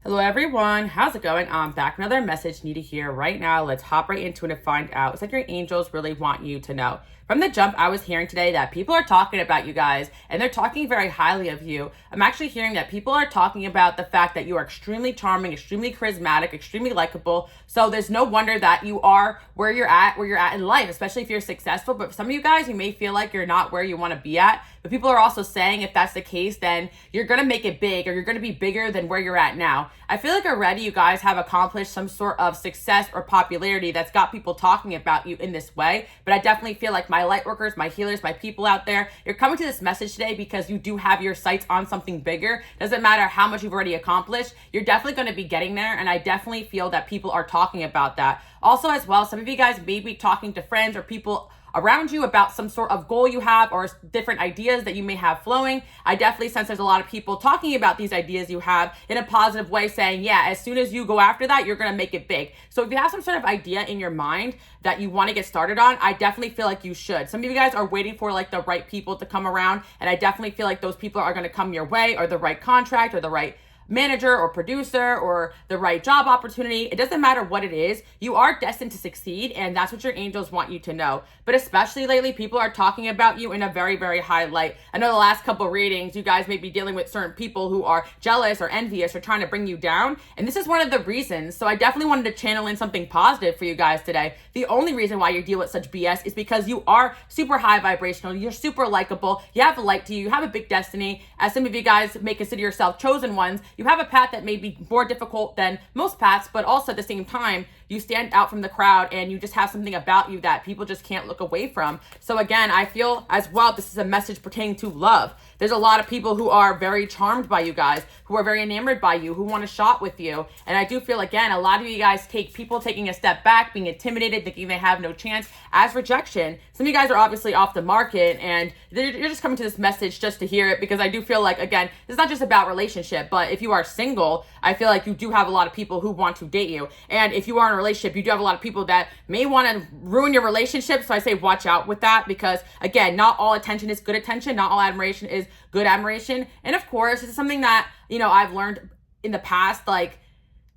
Hello everyone, how's it going? I'm back. Another message you need to hear right now. Let's hop right into it and find out. It's like your angels really want you to know. From the jump, I was hearing today that people are talking about you guys and they're talking very highly of you. I'm actually hearing that people are talking about the fact that you are extremely charming, extremely charismatic, extremely likable. So there's no wonder that you are where you're at in life, especially if you're successful. But for some of you guys, you may feel like you're not where you want to be at. But people are also saying if that's the case, then you're going to make it big or you're going to be bigger than where you're at now. I feel like already you guys have accomplished some sort of success or popularity that's got people talking about you in this way. But I definitely feel like my light workers, my healers, my people out there, you're coming to this message today because you do have your sights on something bigger. Doesn't matter how much you've already accomplished. You're definitely going to be getting there. And I definitely feel that people are talking about that. Also as well, some of you guys may be talking to friends or people around you about some sort of goal you have or different ideas that you may have flowing. I definitely sense there's a lot of people talking about these ideas you have in a positive way, saying, yeah, as soon as you go after that, you're going to make it big. So if you have some sort of idea in your mind that you want to get started on, I definitely feel like you should. Some of you guys are waiting for like the right people to come around, and I definitely feel like those people are going to come your way, or the right contract or the right manager or producer or the right job opportunity. It doesn't matter what it is. You are destined to succeed, and that's what your angels want you to know. But especially lately, people are talking about you in a very, very high light. I know the last couple readings, you guys may be dealing with certain people who are jealous or envious or trying to bring you down. And this is one of the reasons. So I definitely wanted to channel in something positive for you guys today. The only reason why you deal with such BS is because you are super high vibrational. You're super likable. You have a light to you. You have a big destiny. As some of you guys may consider yourself chosen ones, you have a path that may be more difficult than most paths, but also at the same time, you stand out from the crowd and you just have something about you that people just can't look away from. So again, I feel as well, this is a message pertaining to love. There's a lot of people who are very charmed by you guys, who are very enamored by you, who want to shop with you. And I do feel, again, a lot of you guys take people taking a step back, being intimidated, thinking they have no chance as rejection. Some of you guys are obviously off the market and you're just coming to this message just to hear it, because I do feel like, again, it's not just about relationship, but if you are single, I feel like you do have a lot of people who want to date you. And if you are in a relationship, you do have a lot of people that may want to ruin your relationship. So I say watch out with that, because again, not all attention is good attention. Not all admiration is good admiration. And of course, this is something that, I've learned in the past, like,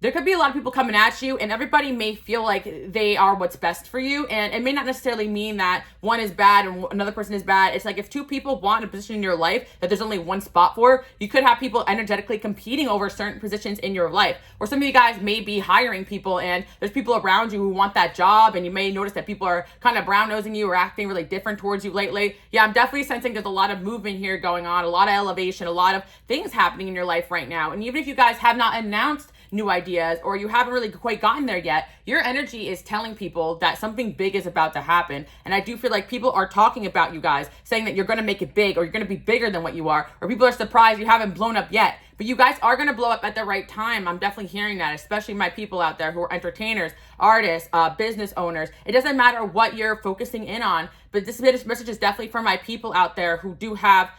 there could be a lot of people coming at you, and everybody may feel like they are what's best for you. And it may not necessarily mean that one is bad and another person is bad. It's like if two people want a position in your life that there's only one spot for, you could have people energetically competing over certain positions in your life. Or some of you guys may be hiring people and there's people around you who want that job, and you may notice that people are kind of brown-nosing you or acting really different towards you lately. Yeah, I'm definitely sensing there's a lot of movement here going on, a lot of elevation, a lot of things happening in your life right now. And even if you guys have not announced new ideas or you haven't really quite gotten there yet, your energy is telling people that something big is about to happen. And I do feel like people are talking about you guys, saying that you're going to make it big, or you're going to be bigger than what you are, or people are surprised you haven't blown up yet. But you guys are going to blow up at the right time. I'm definitely hearing that, especially my people out there who are entertainers, artists, business owners. It doesn't matter what you're focusing in on, but this message is definitely for my people out there who do have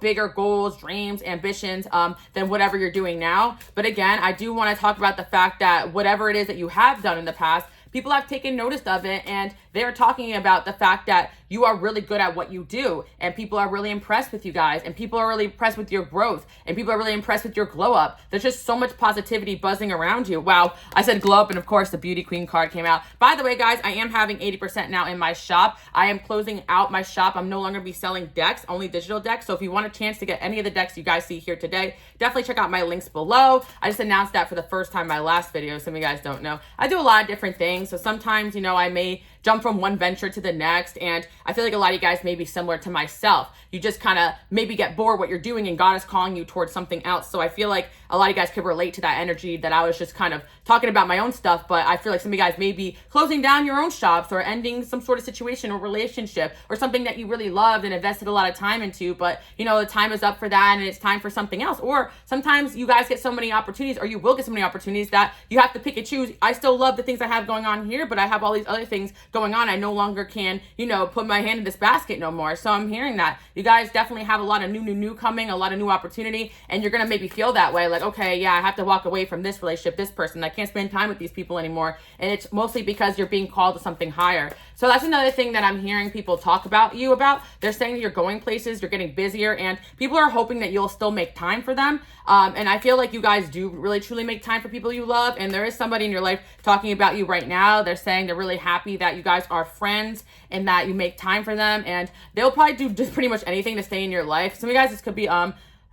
bigger goals, dreams, ambitions than whatever you're doing now. But again, I do want to talk about the fact that whatever it is that you have done in the past, people have taken notice of it, and they're talking about the fact that you are really good at what you do, and people are really impressed with you guys, and people are really impressed with your growth, and people are really impressed with your glow up. There's just so much positivity buzzing around you. Wow, I said glow up, and of course the beauty queen card came out. By the way, guys, I am having 80% now in my shop. I am closing out my shop. I'm no longer be selling decks, only digital decks. So if you want a chance to get any of the decks you guys see here today, definitely check out my links below. I just announced that for the first time in my last video. Some of you guys don't know. I do a lot of different things. So sometimes, I may jump from one venture to the next. And I feel like a lot of you guys may be similar to myself. You just kind of maybe get bored what you're doing, and God is calling you towards something else. So I feel like a lot of you guys could relate to that energy that I was just kind of talking about my own stuff. But I feel like some of you guys may be closing down your own shops or ending some sort of situation or relationship or something that you really loved and invested a lot of time into. But, the time is up for that and it's time for something else. Or sometimes you guys get so many opportunities, or you will get so many opportunities, that you have to pick and choose. I still love the things I have going on here, but I have all these other things going on. I no longer can, put my hand in this basket no more. So I'm hearing that you guys definitely have a lot of new coming, a lot of new opportunity, and you're going to maybe feel that way. Like, okay, yeah, I have to walk away from this relationship, this person. I can't spend time with these people anymore. And it's mostly because you're being called to something higher. So that's another thing that I'm hearing people talk about you about. They're saying that you're going places, you're getting busier, and people are hoping that you'll still make time for them. And I feel like you guys do really truly make time for people you love. And there is somebody in your life talking about you right now. They're saying they're really happy that you guys are friends and that you make time for them. And they'll probably do just pretty much anything to stay in your life. Some of you guys, this could be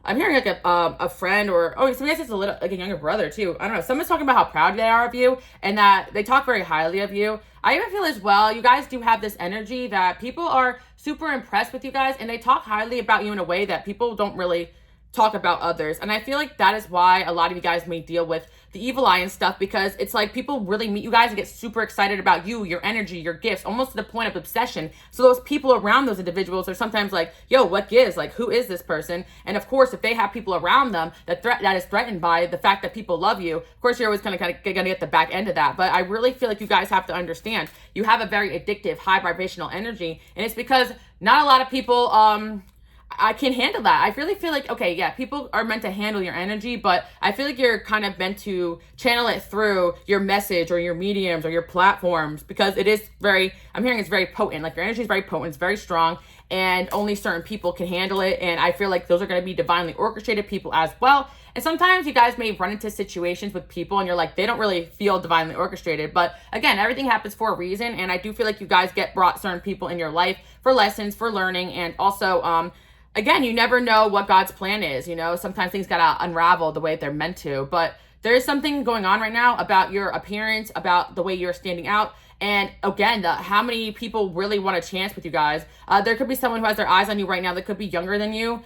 I'm hearing like a friend, or some guys it's a little like a younger brother too. I don't know. Someone's talking about how proud they are of you and that they talk very highly of you. I even feel as well, you guys do have this energy that people are super impressed with you guys, and they talk highly about you in a way that people don't really talk about others. And I feel like that is why a lot of you guys may deal with the evil eye and stuff, because it's like people really meet you guys and get super excited about you, your energy, your gifts, almost to the point of obsession. So those people around those individuals are sometimes like, yo, what gives? Like, who is this person? And of course, if they have people around them that is threatened by the fact that people love you, of course, you're always kind of gonna get the back end of that. But I really feel like you guys have to understand, you have a very addictive, high vibrational energy, and it's because not a lot of people I can handle that. I really feel like, okay, yeah, people are meant to handle your energy, but I feel like you're kind of meant to channel it through your message or your mediums or your platforms, because it is I'm hearing it's very potent. Like, your energy is very potent, it's very strong, and only certain people can handle it. And I feel like those are going to be divinely orchestrated people as well. And sometimes you guys may run into situations with people and you're like, they don't really feel divinely orchestrated. But again, everything happens for a reason. And I do feel like you guys get brought certain people in your life for lessons, for learning, and also, again, you never know what God's plan is. You know, sometimes things gotta unravel the way they're meant to. But there is something going on right now about your appearance, about the way you're standing out. And again, how many people really want a chance with you guys. There could be someone who has their eyes on you right now that could be younger than you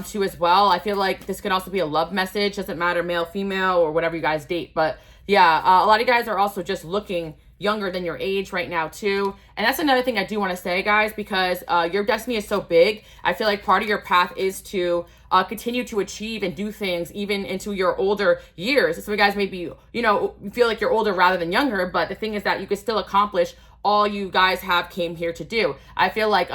too as well. I feel like this could also be a love message. Doesn't matter, male, female, or whatever you guys date. But yeah, a lot of you guys are also just looking younger than your age right now too. And that's another thing I do want to say, guys, because your destiny is so big. I feel like part of your path is to continue to achieve and do things even into your older years. Some of you guys may be, you know, feel like you're older rather than younger, but the thing is that you can still accomplish all you guys came here to do. I feel like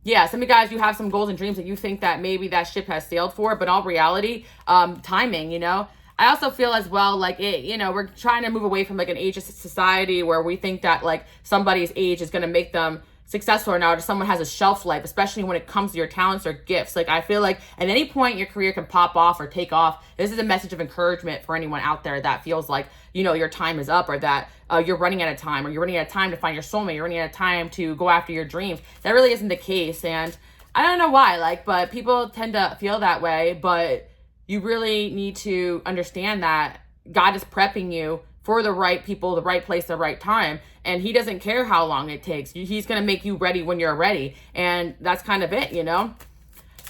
yeah, some of you guys, you have some goals and dreams that you think that maybe that ship has sailed for, but in all reality, timing, you know. I also feel as well, like, you know, we're trying to move away from like an ageist society where we think that like somebody's age is going to make them successful or not, or someone has a shelf life, especially when it comes to your talents or gifts. Like, I feel like at any point your career can pop off or take off. This is a message of encouragement for anyone out there that feels like, you know, your time is up, or that you're running out of time, or you're running out of time to find your soulmate, you're running out of time to go after your dreams. That really isn't the case. And I don't know why, like, but people tend to feel that way. But you really need to understand that God is prepping you for the right people, the right place, the right time. And he doesn't care how long it takes. He's going to make you ready when you're ready. And that's kind of it, you know?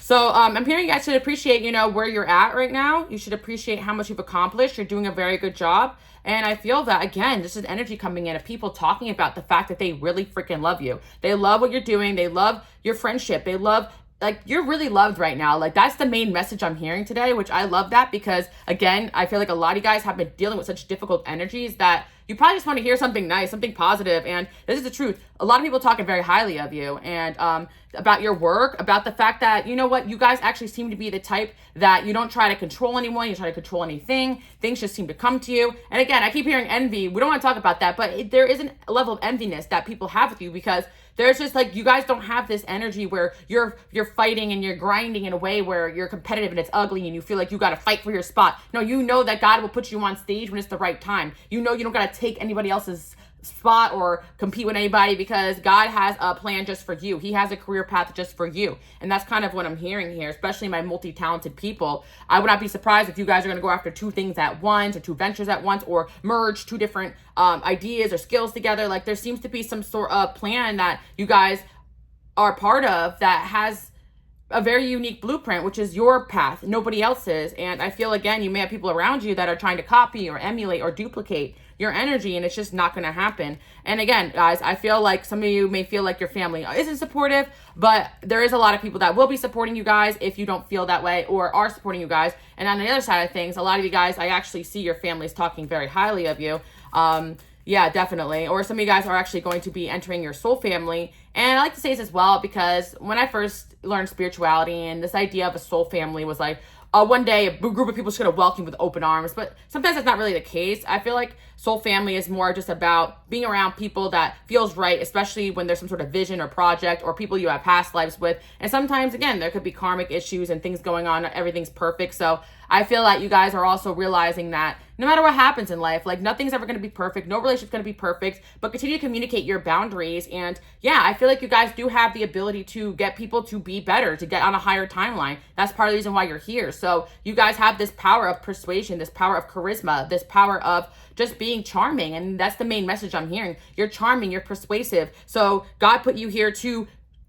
So I'm hearing you guys should appreciate, you know, where you're at right now. You should appreciate how much you've accomplished. You're doing a very good job. And I feel that, again, this is energy coming in of people talking about the fact that they really freaking love you. They love what you're doing. They love your friendship. They love, like, you're really loved right now. Like, that's the main message I'm hearing today, which I love that, because again, I feel like a lot of you guys have been dealing with such difficult energies that you probably just want to hear something nice, something positive. And this is the truth. A lot of people talking very highly of you, and about your work, about the fact that, you know what, you guys actually seem to be the type that you don't try to control anyone, you try to control anything. Things just seem to come to you. And again, I keep hearing envy. We don't want to talk about that, but there is a level of enviness that people have with you, because there's just like, you guys don't have this energy where you're fighting and you're grinding in a way where you're competitive and it's ugly and you feel like you got to fight for your spot. No, you know that God will put you on stage when it's the right time. You know you don't got to take anybody else's spot or compete with anybody, because God has a plan just for you. He has a career path just for you. And that's kind of what I'm hearing here, especially my multi-talented people. I would not be surprised if you guys are going to go after two things at once, or two ventures at once, or merge two different ideas or skills together. Like, there seems to be some sort of plan that you guys are part of that has a very unique blueprint, which is your path, nobody else's. And I feel, again, you may have people around you that are trying to copy or emulate or duplicate your energy, and it's just not going to happen. And again, guys, I feel like some of you may feel like your family isn't supportive, but there is a lot of people that will be supporting you guys if you don't feel that way, or are supporting you guys. And on the other side of things, a lot of you guys, I actually see your families talking very highly of you. Yeah, definitely. Or some of you guys are actually going to be entering your soul family. And I like to say this as well, because when I first learned spirituality, and this idea of a soul family was like, one day a group of people is going to welcome you with open arms, but sometimes that's not really the case. I feel like soul family is more just about being around people that feels right, especially when there's some sort of vision or project or people you have past lives with. And sometimes, again, there could be karmic issues and things going on. Not everything's perfect. So I feel like you guys are also realizing that no matter what happens in life, like nothing's ever going to be perfect. No relationship's going to be perfect, but continue to communicate your boundaries. And yeah, I feel like you guys do have the ability to get people to be better, to get on a higher timeline. That's part of the reason why you're here. So you guys have this power of persuasion, this power of charisma, this power of just being charming. And that's the main message I'm hearing. You're charming, you're persuasive. So God put you here to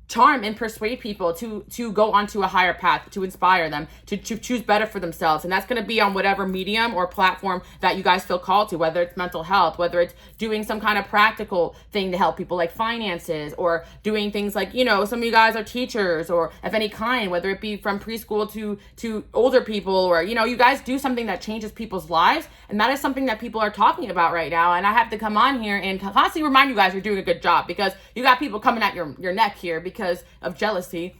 charm and persuade people to go onto a higher path, to inspire them, to choose better for themselves. And that's going to be on whatever medium or platform that you guys feel called to, whether it's mental health, whether it's doing some kind of practical thing to help people like finances, or doing things like, you know, some of you guys are teachers or of any kind, whether it be from preschool to older people, or, you know, you guys do something that changes people's lives. And that is something that people are talking about right now. And I have to come on here and constantly remind you guys you're doing a good job, because you got people coming at your neck here because of jealousy.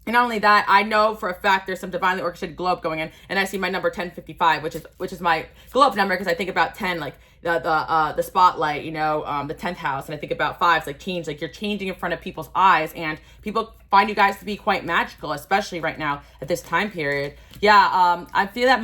And not only that, I know for a fact there's some divinely orchestrated globe going in, and I see my number 1055, which is my globe number, because I think about 10 like the spotlight, you know, the 10th house, and I think about 5s like change, like you're changing in front of people's eyes, and people find you guys to be quite magical, especially right now at this time period. Yeah, I feel that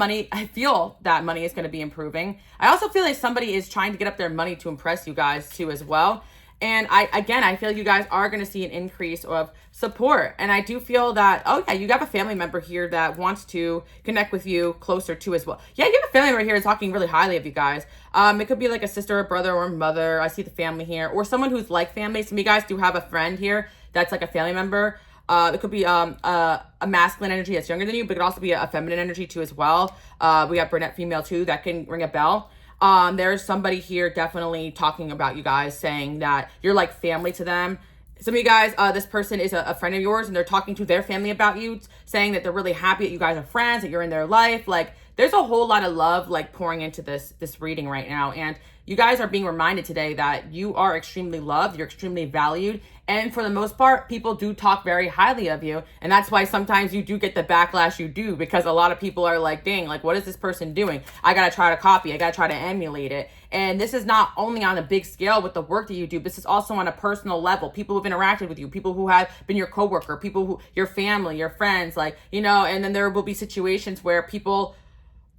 money is going to be improving. I also feel like somebody is trying to get up their money to impress you guys too as well. And I feel you guys are going to see an increase of support. And I do feel that, oh yeah, you have a family member here that wants to connect with you closer too as well. Yeah, you have a family member here talking really highly of you guys. It could be like a sister, or brother, or mother. I see the family here, or someone who's like family. Some of you guys do have a friend here that's like a family member. It could be a masculine energy that's younger than you, but it could also be a feminine energy too as well. We have brunette female too. That can ring a bell. There's somebody here definitely talking about you guys, saying that you're like family to them. Some of you guys, this person is a friend of yours, and they're talking to their family about you, saying that they're really happy that you guys are friends, that you're in their life. Like, there's a whole lot of love like pouring into this reading right now. And you guys are being reminded today that you are extremely loved, you're extremely valued, and for the most part, people do talk very highly of you. And that's why sometimes you do get the backlash you do, because a lot of people are like, dang, like, what is this person doing? I gotta try to copy, I gotta try to emulate it. And this is not only on a big scale with the work that you do, this is also on a personal level. People who've interacted with you, people who have been your coworker, people who, your family, your friends, like, you know, and then there will be situations where people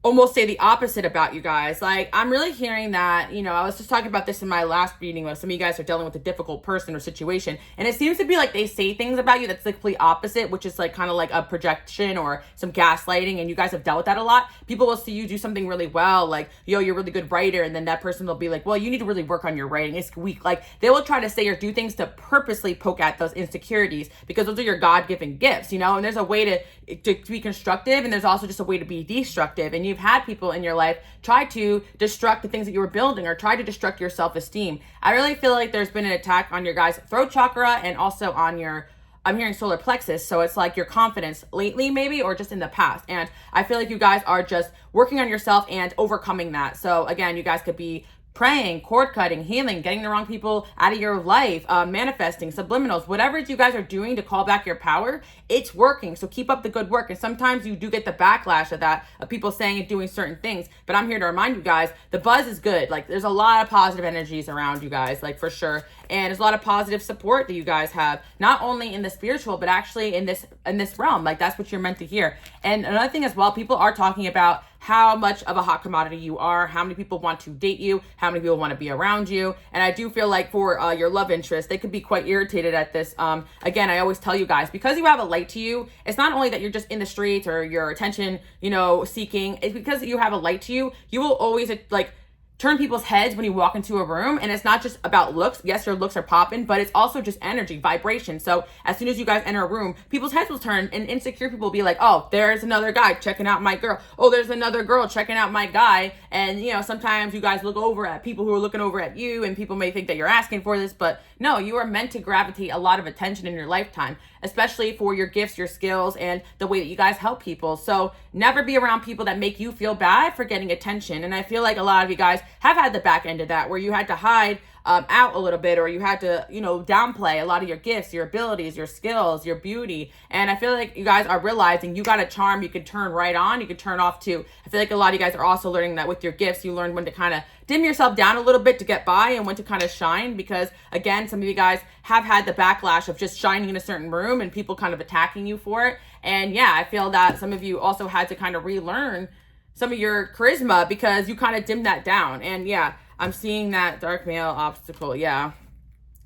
almost say the opposite about you guys. Like, I'm really hearing that, you know, I was just talking about this in my last reading, where some of you guys are dealing with a difficult person or situation, and it seems to be like they say things about you that's the complete opposite, which is like kind of like a projection or some gaslighting, and you guys have dealt with that a lot. People will see you do something really well, like, yo, you're a really good writer, and then that person will be like, well, you need to really work on your writing, it's weak. Like, they will try to say or do things to purposely poke at those insecurities, because those are your God-given gifts, you know. And there's a way to be constructive, and there's also just a way to be destructive. And you've had people in your life try to destruct the things that you were building, or try to destruct your self-esteem. I really feel like there's been an attack on your guys' throat chakra, and also on your, I'm hearing solar plexus. So it's like your confidence lately, maybe, or just in the past. And I feel like you guys are just working on yourself and overcoming that. So again, you guys could be praying, cord cutting, healing, getting the wrong people out of your life, manifesting, subliminals, whatever it is you guys are doing to call back your power, it's working. So keep up the good work. And sometimes you do get the backlash of that, of people saying and doing certain things. But I'm here to remind you guys, the buzz is good. Like, there's a lot of positive energies around you guys, like, for sure. And there's a lot of positive support that you guys have, not only in the spiritual, but actually in this realm. Like, that's what you're meant to hear. And another thing as well, people are talking about how much of a hot commodity you are, how many people want to date you, how many people want to be around you. And I do feel like for your love interest, they could be quite irritated at this. Again, I always tell you guys, because you have a light to you, it's not only that you're just in the streets or your attention, you know, seeking. It's because you have a light to you. You will always like turn people's heads when you walk into a room. And it's not just about looks. Yes, your looks are popping, but it's also just energy, vibration. So as soon as you guys enter a room, people's heads will turn, and insecure people will be like, oh, there's another guy checking out my girl. Oh, there's another girl checking out my guy. And, you know, sometimes you guys look over at people who are looking over at you, and people may think that you're asking for this, but no, you are meant to gravitate a lot of attention in your lifetime, especially for your gifts, your skills, and the way that you guys help people. So never be around people that make you feel bad for getting attention. And I feel like a lot of you guys have had the back end of that, where you had to hide out a little bit, or you had to, downplay a lot of your gifts, your abilities, your skills, your beauty. And I feel like you guys are realizing you got a charm you can turn right on, you can turn off too. I feel like a lot of you guys are also learning that with your gifts, you learn when to kind of dim yourself down a little bit to get by, and when to kind of shine, because again, some of you guys have had the backlash of just shining in a certain room and people kind of attacking you for it. And yeah, I feel that some of you also had to kind of relearn some of your charisma because you kind of dimmed that down. And yeah, I'm seeing that dark male obstacle. Yeah.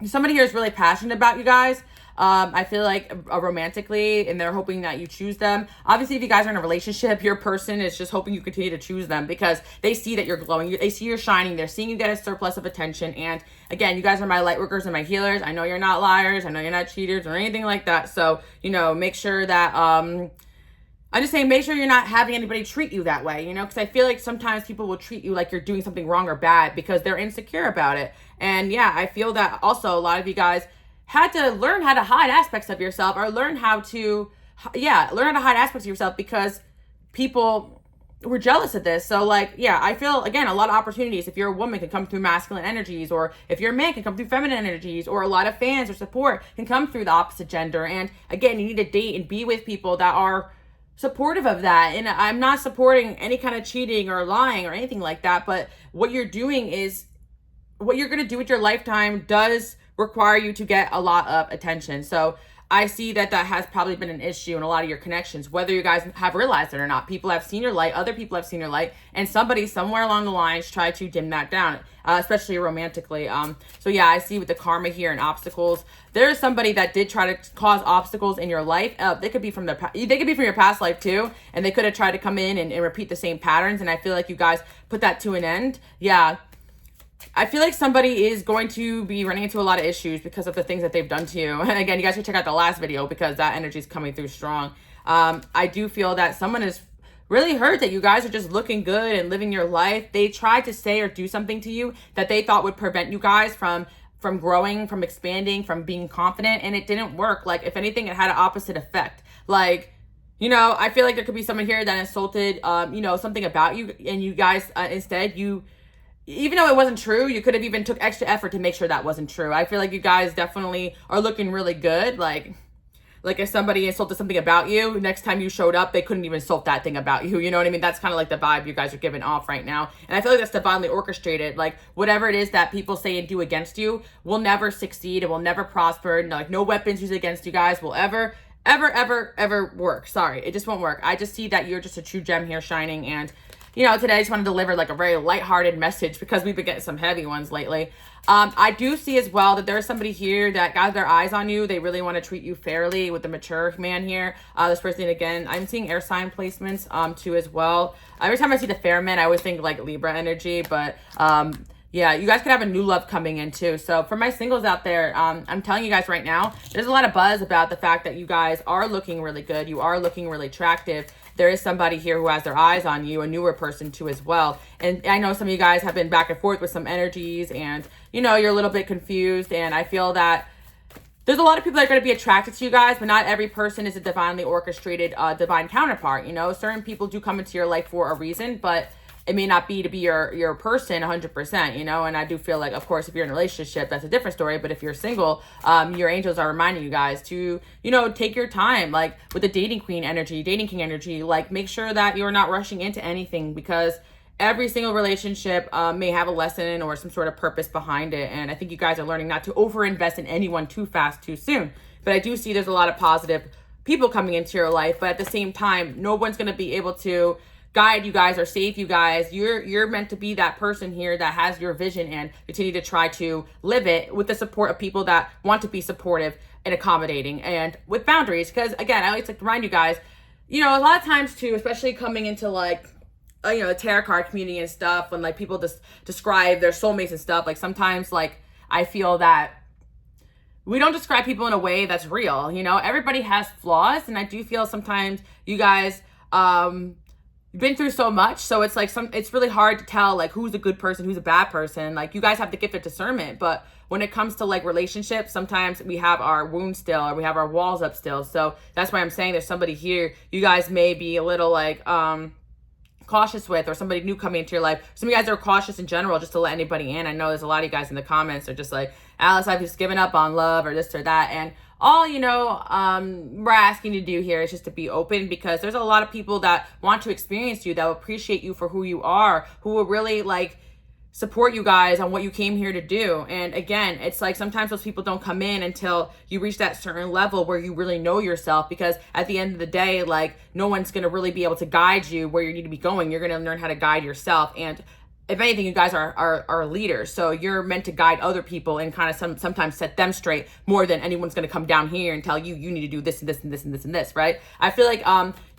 Somebody here is really passionate about you guys. I feel like romantically, and they're hoping that you choose them. Obviously, if you guys are in a relationship, your person is just hoping you continue to choose them because they see that you're glowing. They see you're shining. They're seeing you get a surplus of attention. And again, you guys are my light workers and my healers. I know you're not liars. I know you're not cheaters or anything like that. So, make sure that, I'm just saying, make sure you're not having anybody treat you that way, because I feel like sometimes people will treat you like you're doing something wrong or bad because they're insecure about it. And yeah, I feel that also a lot of you guys had to learn how to hide aspects of yourself, or learn how to hide aspects of yourself because people were jealous of this. So I feel, again, a lot of opportunities. If you're a woman, can come through masculine energies, or if you're a man, can come through feminine energies, or a lot of fans or support can come through the opposite gender. And again, you need to date and be with people that are supportive of that. And I'm not supporting any kind of cheating or lying or anything like that, but what you're doing is what you're going to do with your lifetime does require you to get a lot of attention. So I see that has probably been an issue in a lot of your connections, whether you guys have realized it or not. People have seen your light, other people have seen your light, and somebody somewhere along the lines tried to dim that down, especially romantically. So yeah, I see with the karma here and obstacles, there is somebody that did try to cause obstacles in your life. They could be from your past life too, and they could have tried to come in and repeat the same patterns. And I feel like you guys put that to an end. Yeah. I feel like somebody is going to be running into a lot of issues because of the things that they've done to you. And again, you guys should check out the last video because that energy is coming through strong. I do feel that someone is really hurt that you guys are just looking good and living your life. They tried to say or do something to you that they thought would prevent you guys from growing, from expanding, from being confident, and it didn't work. Like, if anything, it had an opposite effect. Like, I feel like there could be someone here that insulted, something about you, and you guys, instead, even though it wasn't true, you could have even took extra effort to make sure that wasn't true. I feel like you guys definitely are looking really good. Like if somebody insulted something about you, next time you showed up, they couldn't even insult that thing about you. You know what I mean? That's kind of like the vibe you guys are giving off right now. And I feel like that's divinely orchestrated. Like, whatever it is that people say and do against you will never succeed. It will never prosper. No weapons used against you guys will ever work. Sorry, it just won't work. I just see that you're just a true gem here shining. And today I just want to deliver like a very lighthearted message because we've been getting some heavy ones lately. I do see as well that there's somebody here that got their eyes on you. They really want to treat you fairly with the mature man here. This person, again, I'm seeing air sign placements too as well. Every time I see the fair man, I always think like Libra energy, but yeah, you guys could have a new love coming in too. So for my singles out there, I'm telling you guys right now, there's a lot of buzz about the fact that you guys are looking really good. You are looking really attractive. There is somebody here who has their eyes on you, a newer person too as well. And I know some of you guys have been back and forth with some energies, and you're a little bit confused. And I feel that there's a lot of people that are going to be attracted to you guys, but not every person is a divinely orchestrated divine counterpart. Certain people do come into your life for a reason, but it may not be to be your person 100%, and I do feel like, of course, if you're in a relationship, that's a different story. But if you're single, your angels are reminding you guys to, take your time, like with the dating queen energy, dating king energy, like make sure that you're not rushing into anything, because every single relationship may have a lesson or some sort of purpose behind it. And I think you guys are learning not to overinvest in anyone too fast, too soon. But I do see there's a lot of positive people coming into your life, but at the same time, no one's going to be able to guide you guys or save you guys. You're meant to be that person here that has your vision and continue to try to live it with the support of people that want to be supportive and accommodating and with boundaries. Because again, I always like to remind you guys, a lot of times too, especially coming into like, the tarot card community and stuff, when like people just describe their soulmates and stuff, like sometimes like I feel that we don't describe people in a way that's real. Everybody has flaws, and I do feel sometimes you guys you've been through so much, so it's like it's really hard to tell like who's a good person, who's a bad person. Like, you guys have the gift of discernment, but when it comes to like relationships, sometimes we have our wounds still, or we have our walls up still. So that's why I'm saying there's somebody here, you guys may be a little like cautious with, or somebody new coming into your life. Some of you guys are cautious in general, just to let anybody in. I know there's a lot of you guys in the comments are just like, Alice, I've just given up on love or this or that. And all, you know, we're asking you to do here is just to be open, because there's a lot of people that want to experience you, that will appreciate you for who you are, who will really like support you guys on what you came here to do. And again, it's like sometimes those people don't come in until you reach that certain level where you really know yourself, because at the end of the day, like, no one's going to really be able to guide you where you need to be going. You're going to learn how to guide yourself. And if anything, you guys are leaders, so you're meant to guide other people and kind of sometimes set them straight more than anyone's going to come down here and tell you need to do this and this and this and this and this, right? I feel like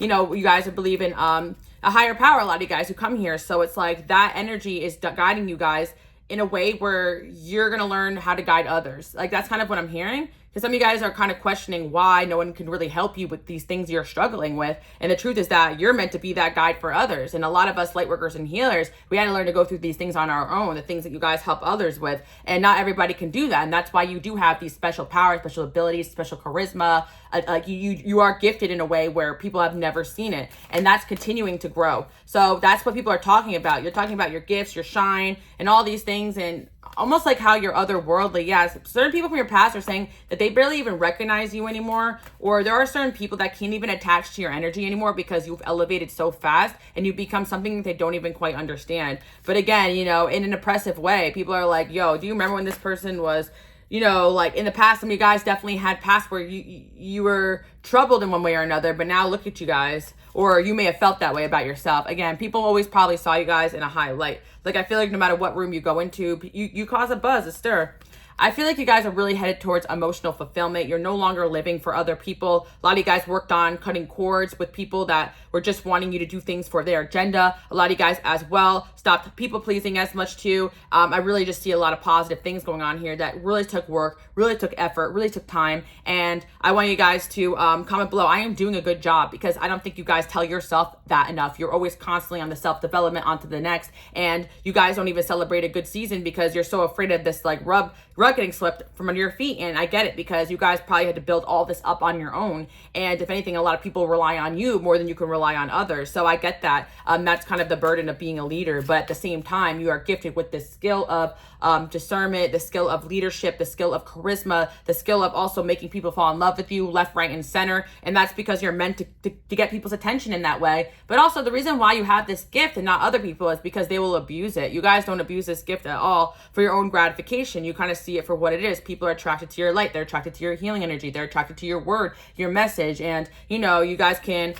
you know, you guys believe in a higher power, a lot of you guys who come here, so it's like that energy is guiding you guys in a way where you're going to learn how to guide others. Like, that's kind of what I'm hearing. Because some of you guys are kind of questioning why no one can really help you with these things you're struggling with. And the truth is that you're meant to be that guide for others. And a lot of us light workers and healers, we had to learn to go through these things on our own, the things that you guys help others with. And not everybody can do that. And that's why you do have these special powers, special abilities, special charisma. Like you are gifted in a way where people have never seen it. And that's continuing to grow. So that's what people are talking about. You're talking about your gifts, your shine, and all these things. And almost like how you're otherworldly. Yes, certain people from your past are saying that they barely even recognize you anymore, or there are certain people that can't even attach to your energy anymore because you've elevated so fast and you become something that they don't even quite understand. But again, you know, in an oppressive way, people are like, yo, do you remember when this person was, you know, like in the past? Some of you guys definitely had past where you were troubled in one way or another, but now look at you guys. Or you may have felt that way about yourself. Again, people always probably saw you guys in a high light. Like, I feel like no matter what room you go into, you cause a buzz, a stir. I feel like you guys are really headed towards emotional fulfillment. You're no longer living for other people. A lot of you guys worked on cutting cords with people that were just wanting you to do things for their agenda. A lot of you guys as well stopped people pleasing as much too. I really just see a lot of positive things going on here that really took work, really took effort, really took time. And I want you guys to comment below, I am doing a good job, because I don't think you guys tell yourself that enough. You're always constantly on the self-development, onto the next. And you guys don't even celebrate a good season because you're so afraid of this like rug getting slipped from under your feet. And I get it, because you guys probably had to build all this up on your own. And if anything, a lot of people rely on you more than you can rely on others. So I get that. That's kind of the burden of being a leader. But at the same time, you are gifted with this skill of discernment, the skill of leadership, the skill of charisma, the skill of also making people fall in love with you left, right, and center. And that's because you're meant to get people's attention in that way. But also the reason why you have this gift and not other people is because they will abuse it. You guys don't abuse this gift at all for your own gratification. You kind of see it for what it is. People are attracted to your light. They're attracted to your healing energy. They're attracted to your word, your message. And, you know, you guys can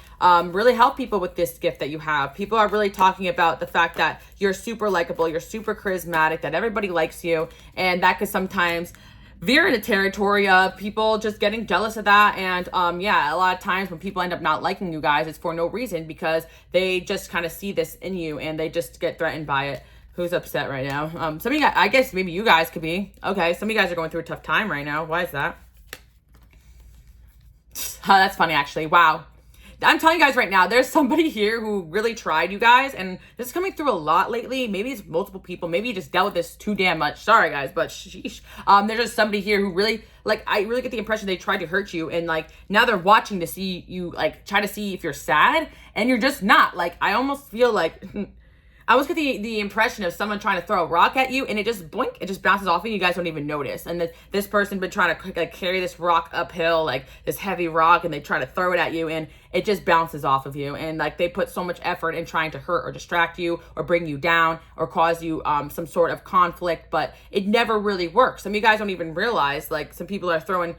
really help people with this gift that you have. People are really talking about the fact that you're super likable, you're super charismatic, that everybody likes you. And that could sometimes veer into territory of people just getting jealous of that. And yeah, a lot of times when people end up not liking you guys, it's for no reason, because they just kind of see this in you and they just get threatened by it. Who's upset right now? Some of you guys, I guess maybe you guys could be. Okay, some of you guys are going through a tough time right now. Why is that? That's funny, actually. Wow. I'm telling you guys right now, there's somebody here who really tried, you guys, and this is coming through a lot lately. Maybe it's multiple people. Maybe you just dealt with this too damn much. Sorry, guys, but sheesh. There's just somebody here who really, like, I really get the impression they tried to hurt you, and, like, now they're watching to see you, like, try to see if you're sad, and you're just not. Like, I almost feel like... I always get the impression of someone trying to throw a rock at you, and it just blink, it just bounces off and you guys don't even notice. And this person been trying to like carry this rock uphill, like this heavy rock, and they try to throw it at you and it just bounces off of you. And like they put so much effort in trying to hurt or distract you or bring you down or cause you some sort of conflict, but it never really works. Some of you guys don't even realize, like, some people are throwing,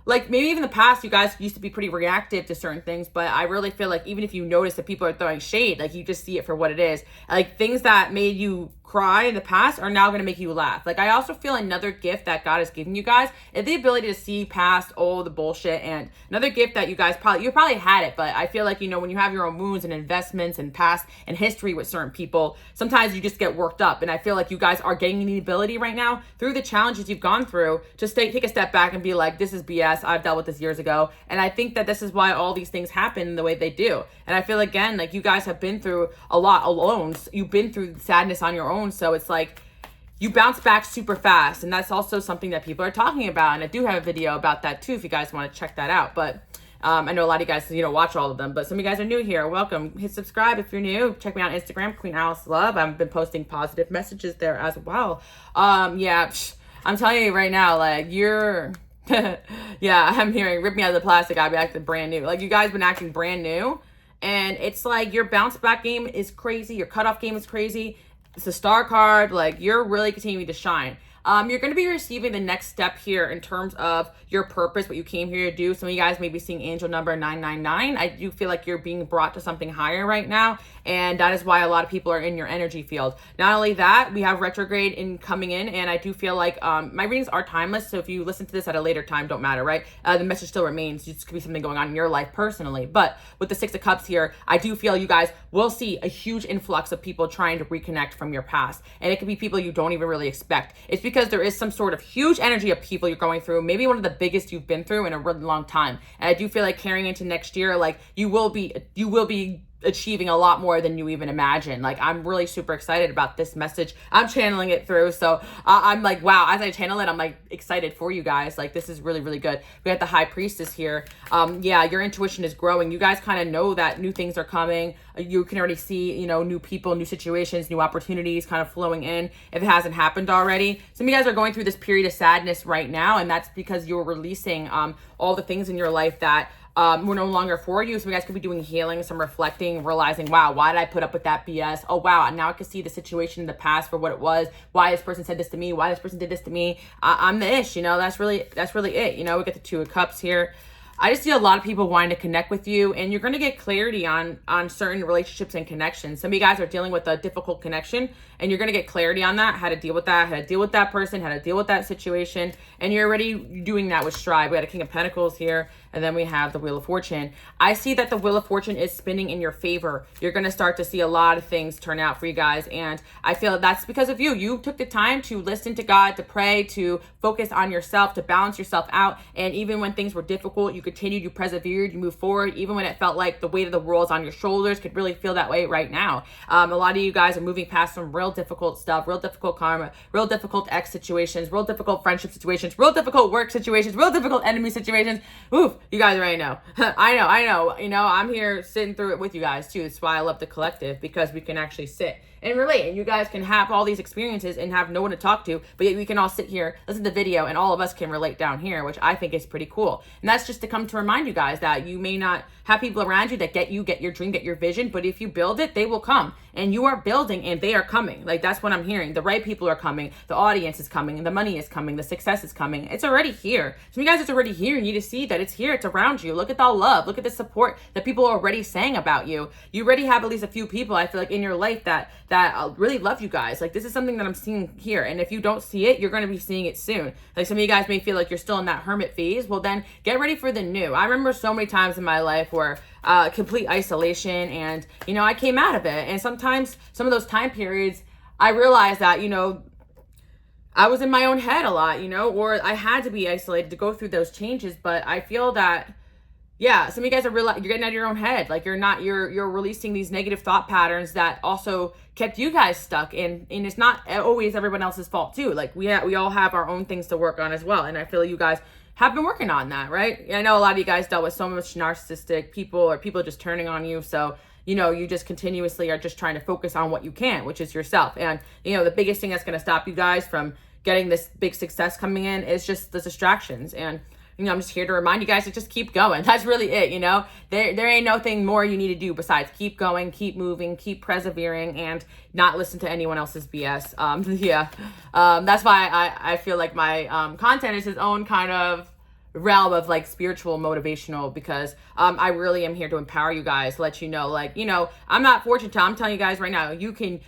like, maybe even in the past, you guys used to be pretty reactive to certain things, but I really feel like even if you notice that people are throwing shade, like, you just see it for what it is. Like, things that made you cry in the past are now going to make you laugh. Like, I also feel another gift that God has given you guys is the ability to see past all the bullshit. And another gift that you guys you probably had it, but I feel like, you know, when you have your own wounds and investments and past and history with certain people, sometimes you just get worked up. And I feel like you guys are gaining the ability right now through the challenges you've gone through to take a step back and be like, this is BS. I've dealt with this years ago. And I think that this is why all these things happen the way they do. And I feel, again, like, you guys have been through a lot alone. You've been through sadness on your own. So it's like you bounce back super fast. And that's also something that people are talking about. And I do have a video about that too, if you guys want to check that out. But I know a lot of you guys, watch all of them, but some of you guys are new here. Welcome. Hit subscribe if you're new. Check me out on Instagram, Queen Alice Love. I've been posting positive messages there as well. Yeah, I'm telling you right now, like, you're... yeah, I'm hearing, rip me out of the plastic, I'll be acting brand new. Like, you guys been acting brand new, and it's like your bounce back game is crazy. Your cutoff game is crazy. It's a star card. Like, you're really continuing to shine. You're going to be receiving the next step here in terms of your purpose, what you came here to do. Some of you guys may be seeing angel number 999. I do feel like you're being brought to something higher right now, and that is why a lot of people are in your energy field. Not only that, we have retrograde coming in, and I do feel like my readings are timeless, so if you listen to this at a later time, don't matter, right? The message still remains. It could be something going on in your life personally, but with the Six of Cups here, I do feel you guys will see a huge influx of people trying to reconnect from your past, and it could be people you don't even really expect. It's because there is some sort of huge energy of people you're going through, maybe one of the biggest you've been through in a really long time. And I do feel like carrying into next year, like you will be achieving a lot more than you even imagine. Like, I'm really super excited about this message. I'm channeling it through, so I'm like, wow, as I channel it, I'm like excited for you guys. Like, this is really, really good. We got the High Priestess here. Yeah, your intuition is growing. You guys kind of know that new things are coming. You can already see, new people, new situations, new opportunities kind of flowing in if it hasn't happened already. Some of you guys are going through this period of sadness right now, and that's because you're releasing all the things in your life that were no longer for you. So you guys could be doing healing, some reflecting, realizing, wow, why did I put up with that BS? Oh, wow, now I can see the situation in the past for what it was. Why this person said this to me? Why this person did this to me? I'm the ish, that's really it. We get the Two of Cups here. I just see a lot of people wanting to connect with you, and you're going to get clarity on certain relationships and connections. Some of you guys are dealing with a difficult connection, and you're going to get clarity on that, how to deal with that, how to deal with that person, how to deal with that situation, and you're already doing that with stride. We got a King of Pentacles here, and then we have the Wheel of Fortune. I see that the Wheel of Fortune is spinning in your favor. You're going to start to see a lot of things turn out for you guys, and I feel that's because of you. You took the time to listen to God, to pray, to focus on yourself, to balance yourself out, and even when things were difficult, you continued, you persevered, you moved forward, even when it felt like the weight of the world's on your shoulders. Could really feel that way right now. A lot of you guys are moving past some real difficult stuff, real difficult karma, real difficult ex situations, real difficult friendship situations, real difficult work situations, real difficult enemy situations. Oof, you guys already know. I know. I'm here sitting through it with you guys too. That's why I love the collective, because we can actually sit and relate, and you guys can have all these experiences and have no one to talk to, but yet we can all sit here, listen to the video, and all of us can relate down here, which I think is pretty cool. And that's just to come to remind you guys that you may not have people around you that get your dream, get your vision, but if you build it, they will come. And you are building, and they are coming. Like, that's what I'm hearing. The right people are coming. The audience is coming. The money is coming. The success is coming. It's already here. So you guys, it's already here. You need to see that it's here. It's around you. Look at the love. Look at the support that people are already saying about you. You already have at least a few people, I feel like, in your life that really love you guys. Like, this is something that I'm seeing here. And if you don't see it, you're going to be seeing it soon. Like, some of you guys may feel like you're still in that hermit phase. Well, then get ready for the new. I remember so many times in my life where complete isolation, and I came out of it, and sometimes some of those time periods I realized that I was in my own head a lot, or I had to be isolated to go through those changes. But I feel that, yeah, some of you guys are you're getting out of your own head. Like, you're releasing these negative thought patterns that also kept you guys stuck, and it's not always everyone else's fault too. Like, we all have our own things to work on as well, and I feel you guys have been working on that, right? I know a lot of you guys dealt with so much narcissistic people, or people just turning on you. So, you just continuously are just trying to focus on what you can, which is yourself. And, the biggest thing that's going to stop you guys from getting this big success coming in is just the distractions. And, I'm just here to remind you guys to just keep going. That's really it, There ain't nothing more you need to do besides keep going, keep moving, keep persevering, and not listen to anyone else's BS. That's why I feel like my content is its own kind of realm of like spiritual motivational, because I really am here to empower you guys, let you know, like, I'm not fortune telling. I'm telling you guys right now, you can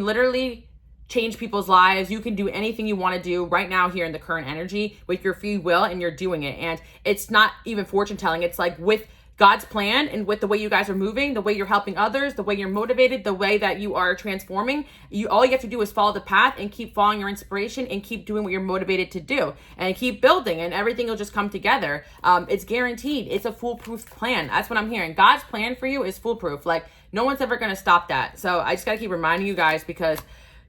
literally change people's lives. You can do anything you want to do right now here in the current energy with your free will, and you're doing it. And it's not even fortune telling. It's like with God's plan, and with the way you guys are moving, the way you're helping others, the way you're motivated, the way that you are transforming, all you have to do is follow the path and keep following your inspiration and keep doing what you're motivated to do, and keep building, and everything will just come together. It's guaranteed. It's a foolproof plan. That's what I'm hearing. God's plan for you is foolproof. Like, no one's ever going to stop that. So I just got to keep reminding you guys, because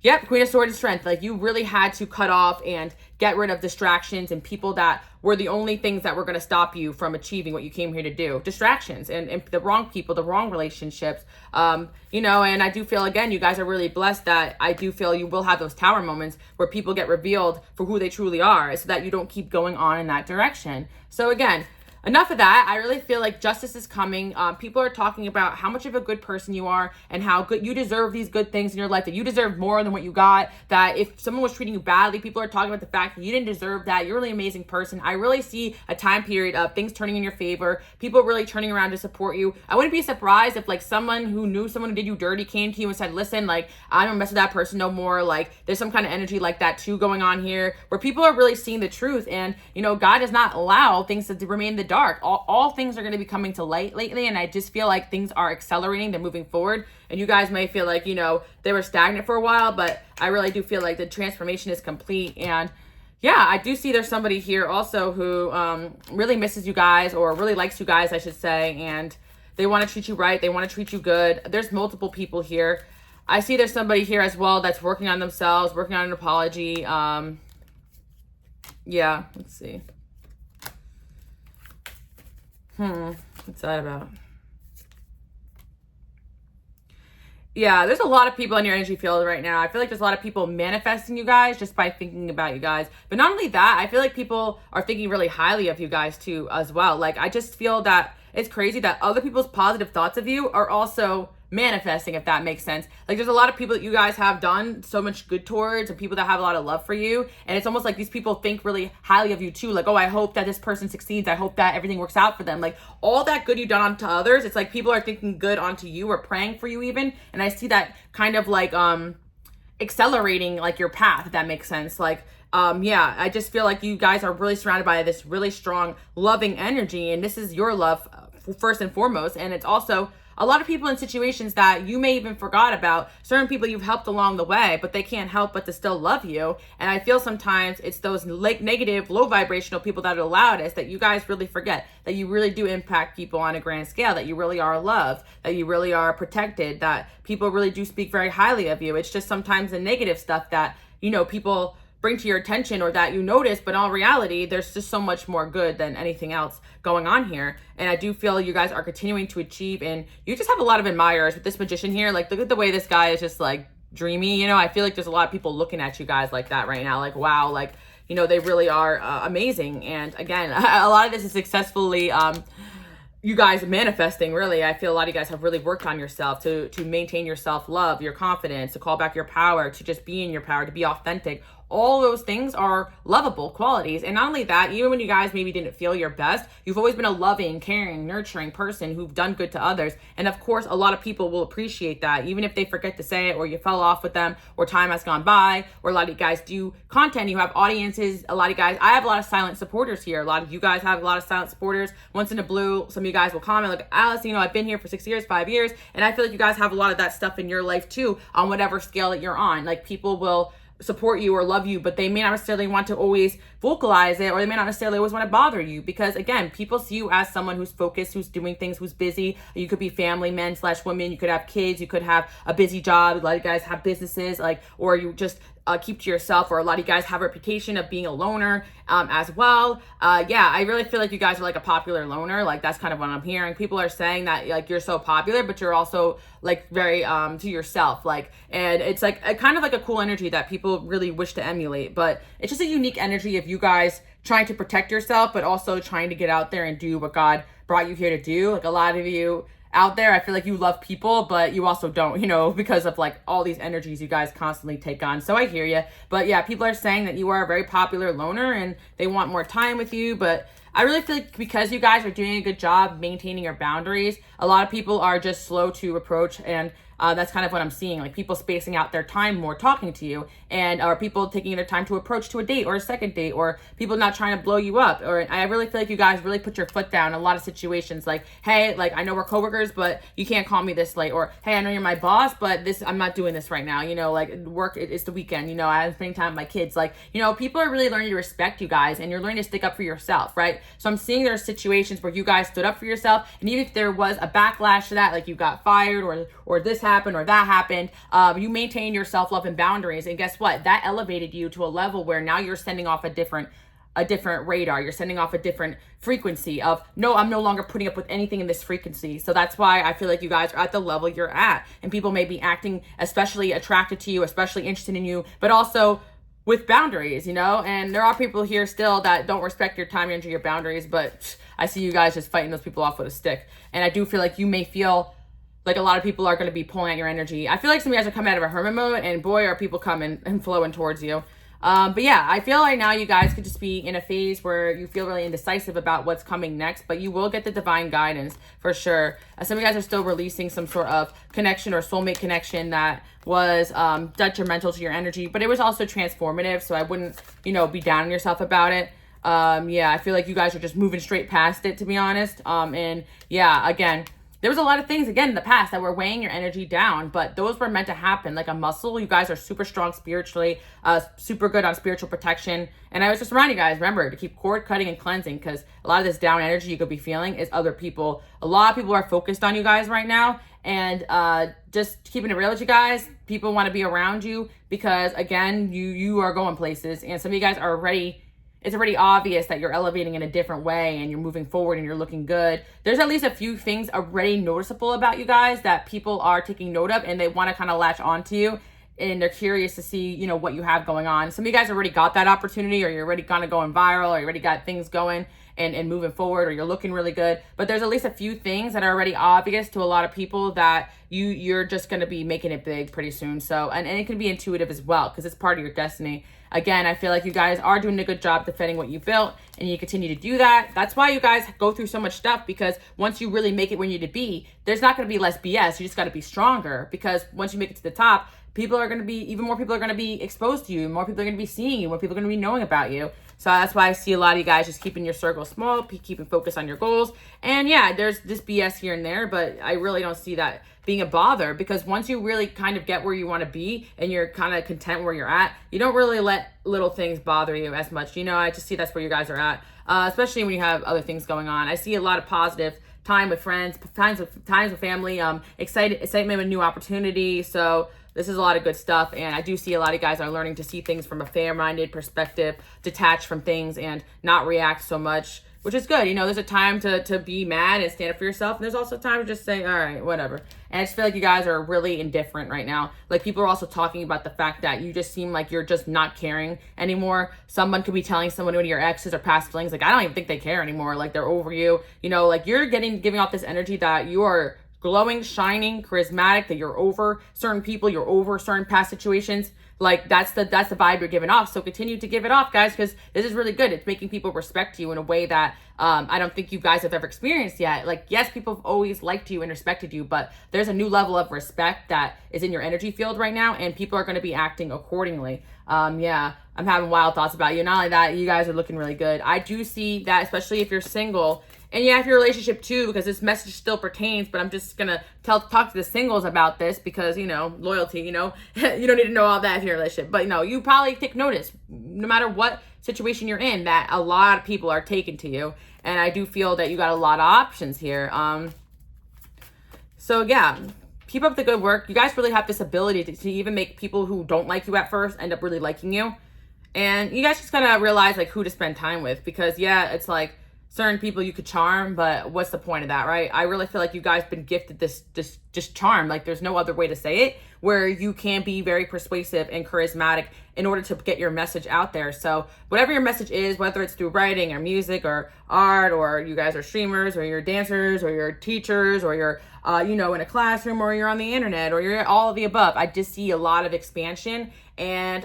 Yep, Queen of Swords and Strength. Like, you really had to cut off and get rid of distractions and people that were the only things that were going to stop you from achieving what you came here to do. Distractions and the wrong people, the wrong relationships. You know, and I do feel, again, you guys are really blessed that I do feel you will have those tower moments where people get revealed for who they truly are, so that you don't keep going on in that direction. So again, enough of that. I really feel like justice is coming. People are talking about how much of a good person you are and how good you deserve these good things in your life, that you deserve more than what you got, that if someone was treating you badly, people are talking about the fact that you didn't deserve that. You're a really amazing person. I really see a time period of things turning in your favor, people really turning around to support you. I wouldn't be surprised if like someone who knew someone who did you dirty came to you and said, listen, like, I don't mess with that person no more. Like, there's some kind of energy like that too going on here, where people are really seeing the truth. And, you know, God does not allow things to remain in the dark. All things are going to be coming to light lately, and I just feel like things are accelerating, they're moving forward. And you guys may feel like, you know, they were stagnant for a while, but I really do feel like the transformation is complete. And yeah, I do see there's somebody here also who really misses you guys, or really likes you guys, I should say, and they want to treat you right, they want to treat you good. There's multiple people here. I see there's somebody here as well that's working on themselves, working on an apology. Yeah, let's see. What's that about? Yeah, there's a lot of people in your energy field right now. I feel like there's a lot of people manifesting you guys just by thinking about you guys. But not only that, I feel like people are thinking really highly of you guys too as well. Like, I just feel that it's crazy that other people's positive thoughts of you are also manifesting, if that makes sense. Like, there's a lot of people that you guys have done so much good towards, and people that have a lot of love for you, and it's almost like these people think really highly of you too. Like, oh, I hope that this person succeeds, I hope that everything works out for them. Like, all that good you've done onto others, it's like people are thinking good onto you, or praying for you even. And I see that kind of like accelerating like your path, if that makes sense. Like, yeah, I just feel like you guys are really surrounded by this really strong loving energy, and this is your love first and foremost. And it's also a lot of people in situations that you may even forgot about, certain people you've helped along the way, but they can't help but to still love you. And I feel sometimes it's those negative, low vibrational people that are the loudest, that you guys really forget, that you really do impact people on a grand scale, that you really are loved, that you really are protected, that people really do speak very highly of you. It's just sometimes the negative stuff that, you know, people bring to your attention or that you notice, but in reality, there's just so much more good than anything else going on here. And I do feel you guys are continuing to achieve, and you just have a lot of admirers with this magician here. Like, look at the way this guy is just like dreamy, you know. I feel like there's a lot of people looking at you guys like that right now, like, wow, like, you know, they really are amazing. And again, a lot of this is successfully you guys manifesting. Really, I feel a lot of you guys have really worked on yourself to maintain your self-love, your confidence, to call back your power, to just be in your power, to be authentic. All those things are lovable qualities. And not only that, even when you guys maybe didn't feel your best, you've always been a loving, caring, nurturing person who've done good to others. And of course, a lot of people will appreciate that, even if they forget to say it, or you fell off with them, or time has gone by, or a lot of you guys do content, you have audiences. A lot of you guys, I have a lot of silent supporters here. A lot of you guys have a lot of silent supporters. Once in a blue, some of you guys will comment like, Alice, you know, I've been here for 6 years, 5 years. And I feel like you guys have a lot of that stuff in your life too, on whatever scale that you're on. Like, people will support you or love you, but they may not necessarily want to always vocalize it, or they may not necessarily always want to bother you, because again, people see you as someone who's focused, who's doing things, who's busy. You could be family man / woman, you could have kids, you could have a busy job. A lot of you guys have businesses, like, or you just keep to yourself, or a lot of you guys have a reputation of being a loner as well. Yeah, I really feel like you guys are like a popular loner. Like, that's kind of what I'm hearing. People are saying that like you're so popular, but you're also like very to yourself, like, and it's like a kind of like a cool energy that people really wish to emulate. But it's just a unique energy of you guys trying to protect yourself, but also trying to get out there and do what God brought you here to do. Like, a lot of you out there, I feel like you love people, but you also don't, you know, because of like all these energies you guys constantly take on. So I hear you. But yeah, people are saying that you are a very popular loner and they want more time with you. But I really feel like because you guys are doing a good job maintaining your boundaries, a lot of people are just slow to approach, and that's kind of what I'm seeing, like people spacing out their time more talking to you, and or people taking their time to approach to a date or a second date, or people not trying to blow you up. Or I really feel like you guys really put your foot down in a lot of situations, like, hey, like, I know we're coworkers, but you can't call me this late, or hey, I know you're my boss, but this, I'm not doing this right now, you know, like, work, it's the weekend, you know, I'm spending time with my kids. Like, you know, people are really learning to respect you guys, and you're learning to stick up for yourself, right? So I'm seeing there are situations where you guys stood up for yourself, and even if there was a backlash to that, like you got fired or this happened or that happened, you maintain your self-love and boundaries. And guess what? That elevated you to a level where now you're sending off a different radar. You're sending off a different frequency of, no, I'm no longer putting up with anything in this frequency. So that's why I feel like you guys are at the level you're at, and people may be acting especially attracted to you, especially interested in you, but also with boundaries, you know. And there are people here still that don't respect your time, your boundaries, but I see you guys just fighting those people off with a stick. And I do feel like you may feel like a lot of people are going to be pulling at your energy. I feel like some of you guys are coming out of a hermit mode, and boy, are people coming and flowing towards you. But yeah, I feel like now you guys could just be in a phase where you feel really indecisive about what's coming next, but you will get the divine guidance for sure. Some of you guys are still releasing some sort of connection or soulmate connection that was detrimental to your energy, but it was also transformative. So I wouldn't, be down on yourself about it. Yeah, I feel like you guys are just moving straight past it, to be honest. And yeah, again, there was a lot of things, again, in the past that were weighing your energy down, but those were meant to happen like a muscle. You guys are super strong spiritually, super good on spiritual protection. And I was just reminding you guys, remember to keep cord cutting and cleansing, because a lot of this down energy you could be feeling is other people. A lot of people are focused on you guys right now. And just keeping it real with you guys, people want to be around you because, again, you are going places. And some of you guys are it's already obvious that you're elevating in a different way and you're moving forward and you're looking good. There's at least a few things already noticeable about you guys that people are taking note of, and they want to kind of latch onto you, and they're curious to see, what you have going on. Some of you guys already got that opportunity, or you're already kind of going viral, or you already got things going and moving forward, or you're looking really good. But there's at least a few things that are already obvious to a lot of people that you're just going to be making it big pretty soon. So, and it can be intuitive as well, because it's part of your destiny. Again, I feel like you guys are doing a good job defending what you built, and you continue to do that. That's why you guys go through so much stuff, because once you really make it where you need to be, there's not going to be less BS. You just got to be stronger, because once you make it to the top, even more people are going to be exposed to you, more people are going to be seeing you, more people are going to be knowing about you. So that's why I see a lot of you guys just keeping your circle small, keeping focus on your goals. And yeah, there's this BS here and there, but I really don't see that being a bother, because once you really kind of get where you want to be and you're kind of content where you're at, you don't really let little things bother you as much. I just see that's where you guys are at, especially when you have other things going on. I see a lot of positive time with friends, times with family, excitement with new opportunity. So this is a lot of good stuff, and I do see a lot of guys are learning to see things from a fair-minded perspective, detach from things and not react so much, which is good. There's a time to be mad and stand up for yourself, and there's also time to just say, all right, whatever. And I just feel like you guys are really indifferent right now. Like, people are also talking about the fact that you just seem like you're just not caring anymore. Someone could be telling someone, one of your exes or past feelings, like, I don't even think they care anymore. Like, they're over you. Like, you're giving off this energy that you are glowing, shining, charismatic, that you're over certain people, you're over certain past situations. Like, that's the vibe you're giving off. So continue to give it off, guys, because this is really good. It's making people respect you in a way that I don't think you guys have ever experienced yet. Like, yes, people have always liked you and respected you, but there's a new level of respect that is in your energy field right now, and people are going to be acting accordingly. Yeah, I'm having wild thoughts about you. Not only that, you guys are looking really good. I do see that, especially if you're single. And yeah, if your relationship too, because this message still pertains, but I'm just going to talk to the singles about this because, loyalty, you don't need to know all that if you're in a relationship. But, you probably take notice, no matter what situation you're in, that a lot of people are taken to you. And I do feel that you got a lot of options here. So yeah, keep up the good work. You guys really have this ability to even make people who don't like you at first end up really liking you. And you guys just got to realize, like, who to spend time with, because yeah, it's like, certain people you could charm, but what's the point of that, right? I really feel like you guys been gifted this just charm. Like, there's no other way to say it, where you can be very persuasive and charismatic in order to get your message out there. So whatever your message is, whether it's through writing or music or art, or you guys are streamers, or you're dancers, or you're teachers, or you're in a classroom, or you're on the internet, or you're all of the above, I just see a lot of expansion. And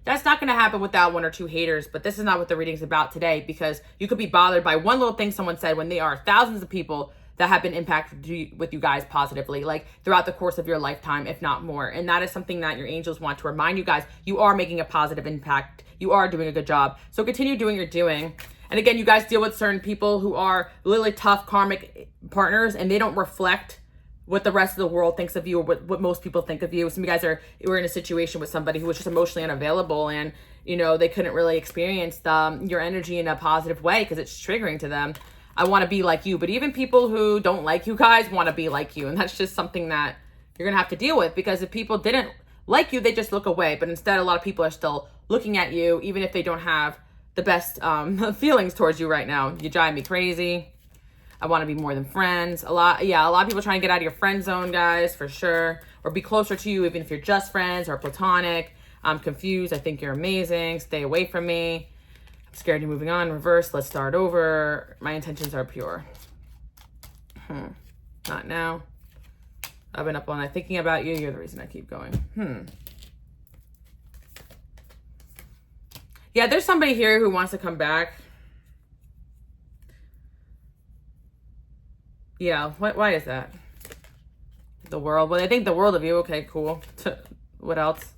that's not going to happen without one or two haters, but this is not what the reading's about today, because you could be bothered by one little thing someone said when there are thousands of people that have been impacted with you guys positively, like throughout the course of your lifetime, if not more. And that is something that your angels want to remind you guys. You are making a positive impact. You are doing a good job. So continue doing what you're doing. And again, you guys deal with certain people who are really tough karmic partners, and they don't reflect what the rest of the world thinks of you, or what most people think of you. Some of you guys were in a situation with somebody who was just emotionally unavailable, and you know, they couldn't really experience your energy in a positive way because it's triggering to them. I want to be like you. But even people who don't like you guys want to be like you. And that's just something that you're going to have to deal with, because if people didn't like you, they just look away. But instead, a lot of people are still looking at you, even if they don't have the best feelings towards you right now. You drive me crazy. I want to be more than friends. A lot of people trying to get out of your friend zone, guys, for sure. Or be closer to you, even if you're just friends or platonic. I'm confused. I think you're amazing. Stay away from me. I'm scared you're moving on. Reverse. Let's start over. My intentions are pure. Not now. I've been up all night thinking about you. You're the reason I keep going. Yeah, there's somebody here who wants to come back. Yeah, why is that? The world. Well, they think the world of you. Okay, cool. What else?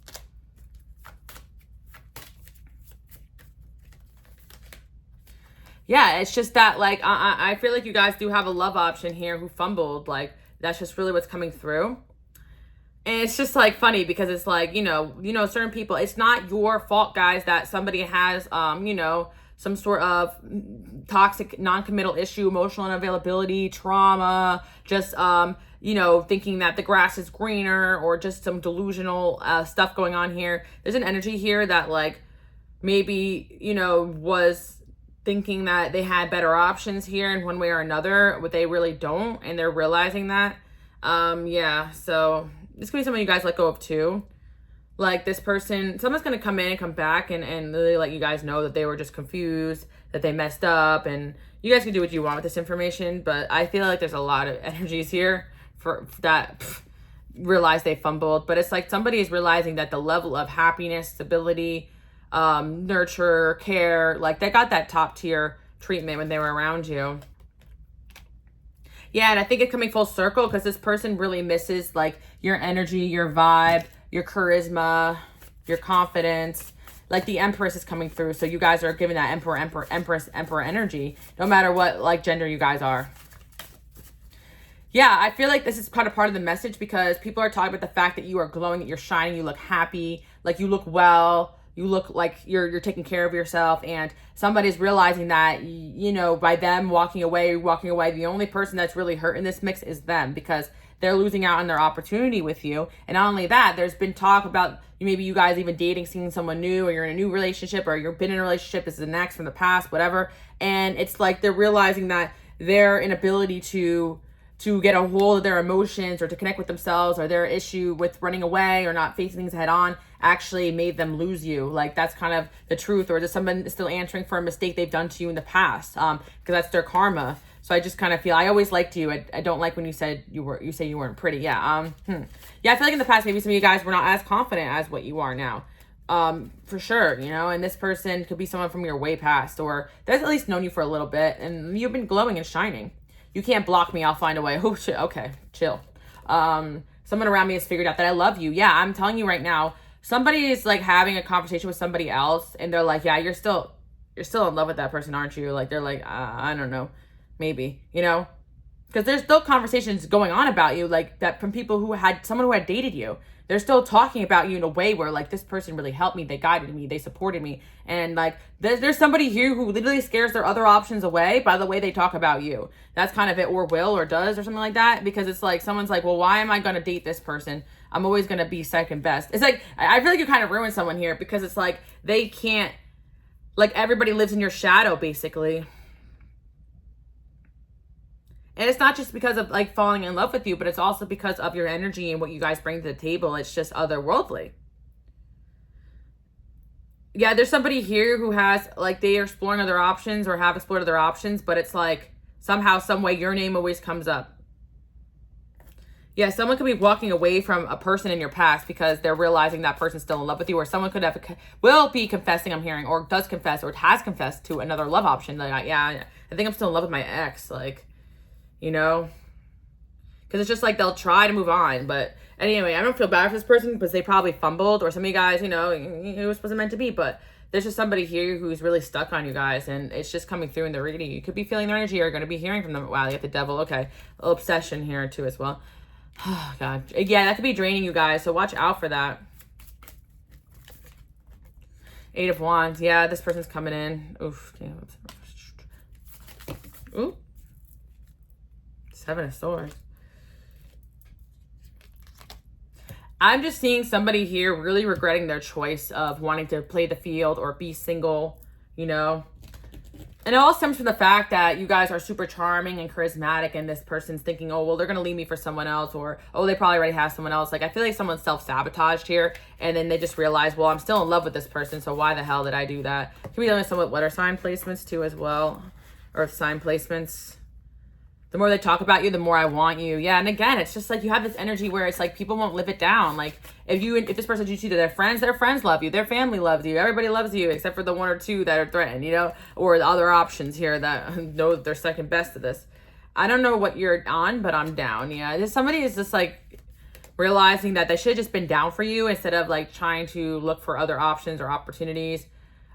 Yeah, it's just that, like, I feel like you guys do have a love option here who fumbled. Like, that's just really what's coming through. And it's just, like, funny because it's like, you know, certain people, it's not your fault, guys, that somebody has, you know, some sort of toxic, non-committal issue, emotional unavailability, trauma, just, you know, thinking that the grass is greener, or just some delusional stuff going on here. There's an energy here that, like, maybe, you know, was thinking that they had better options here in one way or another, but they really don't, and they're realizing that. Yeah, so this could be something you guys let go of too. Like, this person, someone's going to come in and come back and really let you guys know that they were just confused, that they messed up, and you guys can do what you want with this information, but I feel like there's a lot of energies here for that realize they fumbled. But it's like somebody is realizing that the level of happiness, stability, nurture, care, like they got that top tier treatment when they were around you. Yeah, and I think it's coming full circle because this person really misses, like, your energy, your vibe, your charisma, your confidence. Like, the Empress is coming through, so you guys are giving that Emperor energy, no matter what, like, gender you guys are. Yeah, I feel like this is kind of part of the message because people are talking about the fact that you are glowing, that you're shining, you look happy, like, you look well, you look like you're taking care of yourself, and somebody's realizing that, you know, by them walking away, the only person that's really hurt in this mix is them, because they're losing out on their opportunity with you. And not only that, there's been talk about maybe you guys even dating, seeing someone new, or you're in a new relationship, or you've been in a relationship, this is an ex from the past, whatever. And it's like they're realizing that their inability to get a hold of their emotions or to connect with themselves, or their issue with running away or not facing things head on actually made them lose you. Like, that's kind of the truth. Or is someone still answering for a mistake they've done to you in the past? Because that's their karma. So I just kind of feel, I always liked you. I don't like when you say you weren't pretty. Yeah. Yeah, I feel like in the past, maybe some of you guys were not as confident as what you are now. For sure, you know, and this person could be someone from your way past, or that's at least known you for a little bit, and you've been glowing and shining. You can't block me, I'll find a way. Oh, shit, okay, chill. Someone around me has figured out that I love you. Yeah, I'm telling you right now, somebody is, like, having a conversation with somebody else, and they're like, yeah, you're still in love with that person, aren't you? Like, they're like, I don't know, maybe, you know? Because there's still conversations going on about you, like, that from people who had, someone who had dated you. They're still talking about you in a way where, like, this person really helped me, they guided me, they supported me. And, like, there's somebody here who literally scares their other options away by the way they talk about you. That's kind of it, or will, or does, or something like that. Because it's like, someone's like, well, why am I going to date this person? I'm always going to be second best. It's like, I feel like you kind of ruined someone here, because it's like, they can't, like, everybody lives in your shadow, basically. And it's not just because of, like, falling in love with you, but it's also because of your energy and what you guys bring to the table. It's just otherworldly. Yeah, there's somebody here who has, like, they are exploring other options or have explored other options, but it's like, somehow, some way, your name always comes up. Yeah, someone could be walking away from a person in your past because they're realizing that person's still in love with you, or someone could will be confessing, I'm hearing, or does confess, or has confessed to another love option. Like, yeah, I think I'm still in love with my ex, like, you know, because it's just like they'll try to move on. But anyway, I don't feel bad for this person because they probably fumbled, or some of you guys, you know, it wasn't meant to be. But there's just somebody here who's really stuck on you guys, and it's just coming through in the reading. You could be feeling their energy, or going to be hearing from them. Wow, you have the devil. Okay, a little obsession here too as well. Oh, God. Yeah, that could be draining you guys, so watch out for that. 8 of Wands. Yeah, this person's coming in. Oof. Damn. Ooh. 7 of Swords. I'm just seeing somebody here really regretting their choice of wanting to play the field or be single, you know. And it all stems from the fact that you guys are super charming and charismatic, and this person's thinking, oh, well, they're going to leave me for someone else, or, oh, they probably already have someone else. Like, I feel like someone's self-sabotaged here, and then they just realize, well, I'm still in love with this person, so why the hell did I do that? Can we deal with some water sign placements, too, as well? Earth sign placements. The more they talk about you, the more I want you. Yeah, and again, it's just like you have this energy where it's like people won't live it down. Like if this person you see to their friends love you, their family loves you, everybody loves you except for the 1 or 2 that are threatened, you know, or the other options here that know they're second best to this. I don't know what you're on, but I'm down. Yeah, somebody is just like realizing that they should have just been down for you instead of like trying to look for other options or opportunities.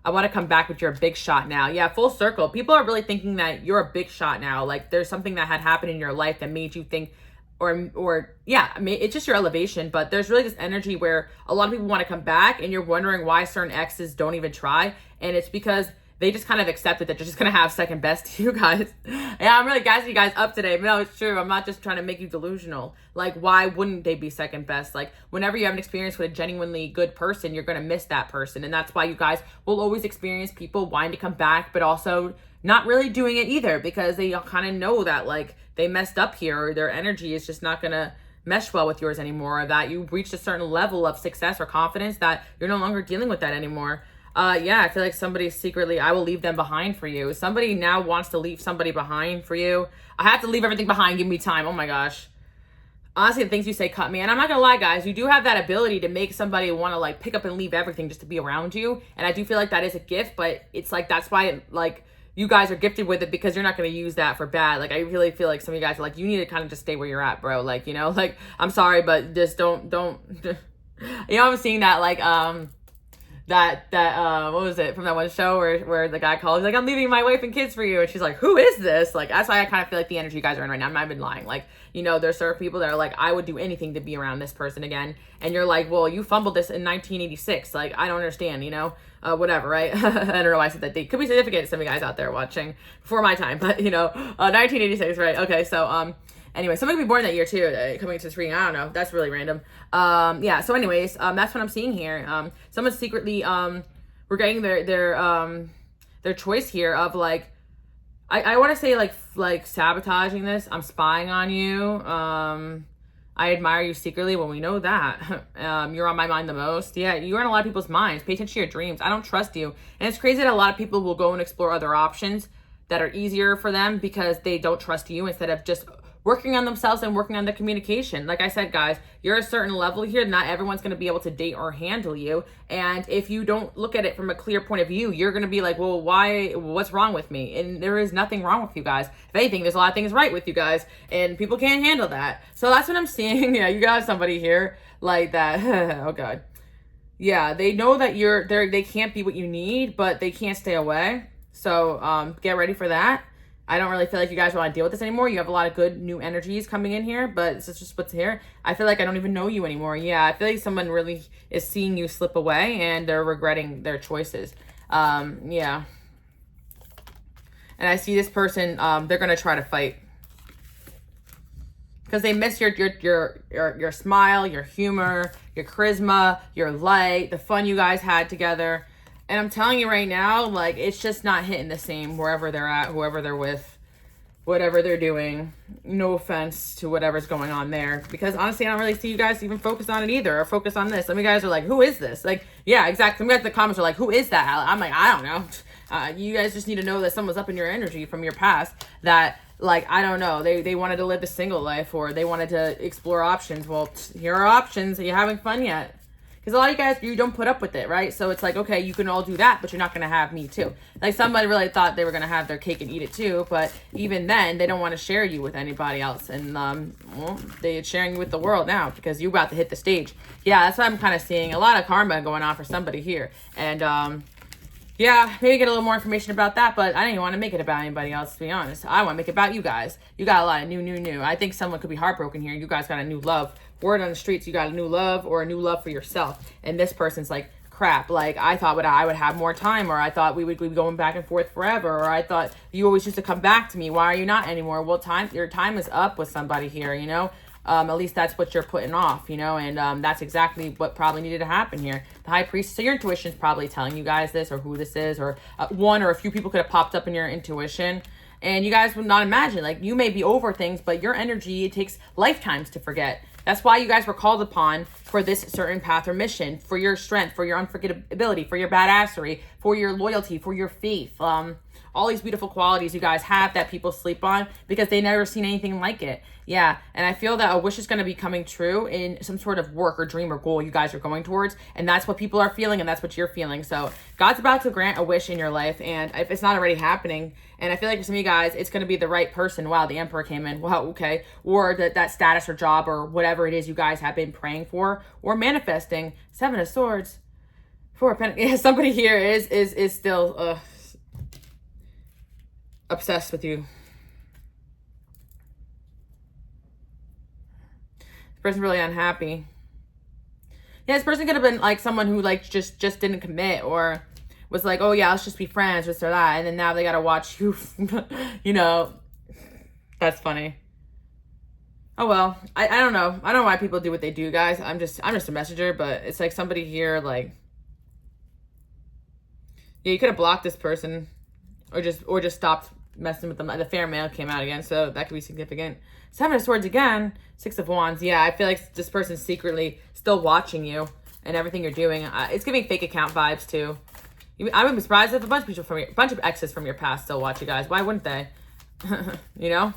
I want to come back with you're a big shot now. Yeah, full circle. People are really thinking that you're a big shot now. Like there's something that had happened in your life that made you think, or yeah, I mean, it's just your elevation, but there's really this energy where a lot of people want to come back and you're wondering why certain exes don't even try. And it's because they just kind of accepted that you're just going to have second best to you guys. Yeah, I'm really gassing you guys up today. But no, it's true. I'm not just trying to make you delusional. Like, why wouldn't they be second best? Like, whenever you have an experience with a genuinely good person, you're going to miss that person. And that's why you guys will always experience people wanting to come back, but also not really doing it either because they kind of know that, like, they messed up here or their energy is just not going to mesh well with yours anymore, or that you reached a certain level of success or confidence that you're no longer dealing with that anymore. Yeah, I feel like somebody secretly, I will leave them behind for you. Somebody now wants to leave somebody behind for you. I have to leave everything behind. Give me time. Oh my gosh. Honestly, the things you say cut me. And I'm not going to lie, guys. You do have that ability to make somebody want to like pick up and leave everything just to be around you. And I do feel like that is a gift, but it's like, that's why like you guys are gifted with it because you're not going to use that for bad. Like I really feel like some of you guys are like, you need to kind of just stay where you're at, bro. Like, you know, like I'm sorry, but just don't, you know, I'm seeing that like, what was it from that one show where the guy called, he's like, I'm leaving my wife and kids for you, and she's like, who is this? Like, that's why I kind of feel like the energy you guys are in right now. I'm not even lying. Like, you know, there's certain people that are like, I would do anything to be around this person again, and you're like, well, you fumbled this in 1986. Like, I don't understand, you know, whatever, right? I don't know why I said that date. Could be significant to some of you guys out there watching before my time, but you know, 1986, right? Okay, so anyway, somebody could be born that year too, coming to this reading. I don't know. That's really random. Yeah, so anyways, that's what I'm seeing here. Someone's secretly regretting their choice here of like, I want to say like sabotaging this. I'm spying on you. I admire you secretly. Well, we know that. You're on my mind the most. Yeah, you're in a lot of people's minds. Pay attention to your dreams. I don't trust you. And it's crazy that a lot of people will go and explore other options that are easier for them because they don't trust you instead of just working on themselves and working on the communication. Like I said, guys, you're a certain level here. Not everyone's going to be able to date or handle you. And if you don't look at it from a clear point of view, you're going to be like, well, what's wrong with me? And there is nothing wrong with you guys. If anything, there's a lot of things right with you guys and people can't handle that. So that's what I'm seeing. Yeah, you got somebody here like that. Oh God. Yeah, they know that they can't be what you need, but they can't stay away. So get ready for that. I don't really feel like you guys want to deal with this anymore. You have a lot of good new energies coming in here, but it's just what's here. I feel like I don't even know you anymore. Yeah, I feel like someone really is seeing you slip away and they're regretting their choices. Yeah. And I see this person, they're going to try to fight. Because they miss your smile, your humor, your charisma, your light, the fun you guys had together. And I'm telling you right now, like, it's just not hitting the same wherever they're at, whoever they're with, whatever they're doing. No offense to whatever's going on there. Because honestly, I don't really see you guys even focus on it either, or focus on this. Some of you guys are like, who is this? Like, yeah, exactly. Some of you guys in the comments are like, who is that? I'm like, I don't know. You guys just need to know that someone's up in your energy from your past that, like, I don't know, they wanted to live a single life, or they wanted to explore options. Well, here are options. Are you having fun yet? Because a lot of you guys, you don't put up with it, right? So it's like, okay, you can all do that, but you're not going to have me too. Like somebody really thought they were going to have their cake and eat it too, but even then, they don't want to share you with anybody else. And well, they're sharing you with the world now because you're about to hit the stage. Yeah, that's what I'm kind of seeing. A lot of karma going on for somebody here. And Yeah, maybe get a little more information about that, but I didn't want to make it about anybody else, to be honest. I want to make it about you guys. You got a lot of new. I think someone could be heartbroken here. You guys got a new love. Word on the streets, you got a new love or a new love for yourself. And this person's like, crap, like I thought I would have more time, or I thought we would be going back and forth forever, or I thought you always used to come back to me. Why are you not anymore? Well, your time is up with somebody here, you know? At least that's what you're putting off, you know, and that's exactly what probably needed to happen here. The high priest, so your intuition's probably telling you guys this, or who this is, or one or a few people could have popped up in your intuition, and you guys would not imagine, like, you may be over things, but your energy, it takes lifetimes to forget. That's why you guys were called upon for this certain path or mission, for your strength, for your unforgettability, for your badassery, for your loyalty, for your faith. All these beautiful qualities you guys have that people sleep on because they never seen anything like it. Yeah, and I feel that a wish is going to be coming true in some sort of work or dream or goal you guys are going towards, and that's what people are feeling, and that's what you're feeling. So God's about to grant a wish in your life, and if it's not already happening, and I feel like for some of you guys, it's going to be the right person. Wow, the Emperor came in. Wow, okay. Or that status or job or whatever it is you guys have been praying for or manifesting. 7 of Swords. 4 of Pentacles. Yeah, somebody here is still obsessed with you. This person's really unhappy. Yeah, this person could have been like someone who like just didn't commit, or was like, oh yeah, let's just be friends, this or that, and then now they gotta watch you. You know, that's funny. Oh well, I don't know. I don't know why people do what they do, guys. I'm just a messenger, but it's like somebody here, like, yeah, you could have blocked this person, or just stopped messing with them. The fair male came out again, so that could be significant. 7 of Swords again. 6 of Wands. Yeah, I feel like this person's secretly still watching you and everything you're doing. It's giving fake account vibes too. I wouldn't be surprised if a bunch of people from a bunch of exes from your past still watch you guys. Why wouldn't they? You know.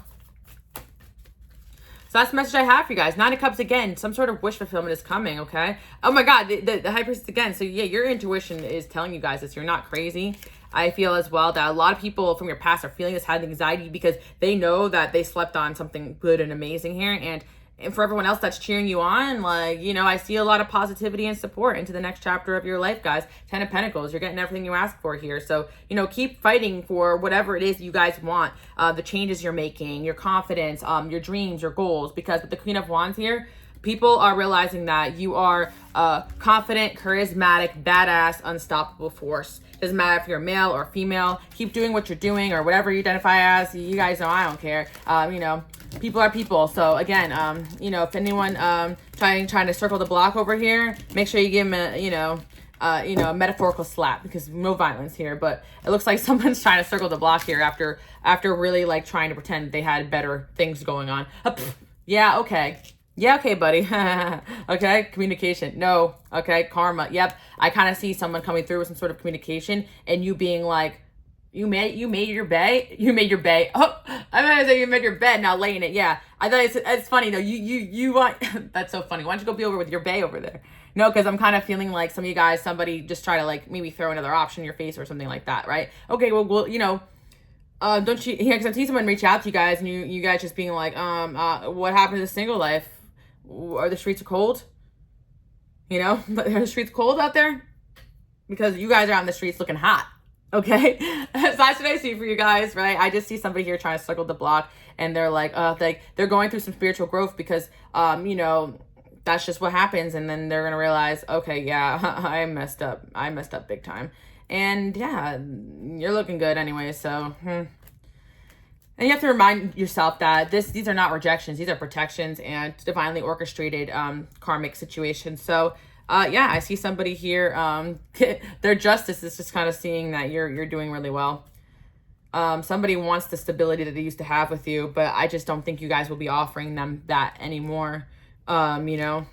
So that's the message I have for you guys. 9 of Cups again. Some sort of wish fulfillment is coming, okay? Oh my God, the High Priestess again. So yeah, your intuition is telling you guys this. You're not crazy. I feel as well that a lot of people from your past are feeling this high anxiety because they know that they slept on something good and amazing here. And for everyone else that's cheering you on, like, you know, I see a lot of positivity and support into the next chapter of your life, guys. 10 of Pentacles, you're getting everything you ask for here. So, you know, keep fighting for whatever it is you guys want, the changes you're making, your confidence, your dreams, your goals, because with the Queen of Wands here, people are realizing that you are a confident, charismatic, badass, unstoppable force. Doesn't matter if you're male or female. Keep doing what you're doing or whatever you identify as. You guys know I don't care. You know, people are people. So again, you know, if anyone trying to circle the block over here, make sure you give them a, you know, a metaphorical slap, because no violence here. But it looks like someone's trying to circle the block here after really like trying to pretend they had better things going on. Yeah, okay. Yeah, okay, buddy. Okay, communication. No. Okay, karma. Yep. I kind of see someone coming through with some sort of communication and you being like, you made your bed? You made your bed. Oh, I meant to say you made your bed, now lay in it. Yeah. I thought it's funny though. You want, that's so funny. Why don't you go be over with your bae over there? No, because I'm kind of feeling like some of you guys, somebody just try to like maybe throw another option in your face or something like that, right? Okay, well, you know, don't you, yeah, because I've seen someone reach out to you guys and you guys just being like, what happened to the single life? Are the streets cold? You know, are the streets cold out there? Because you guys are out in the streets looking hot. Okay, so that's what I see for you guys, right? I just see somebody here trying to circle the block, and they're like they're going through some spiritual growth because, you know, that's just what happens, and then they're gonna realize, okay, yeah, I messed up big time, and yeah, you're looking good anyway, so. And you have to remind yourself that these are not rejections. These are protections and divinely orchestrated karmic situations. So, yeah, I see somebody here. Their justice is just kind of seeing that you're doing really well. Somebody wants the stability that they used to have with you, but I just don't think you guys will be offering them that anymore. You know,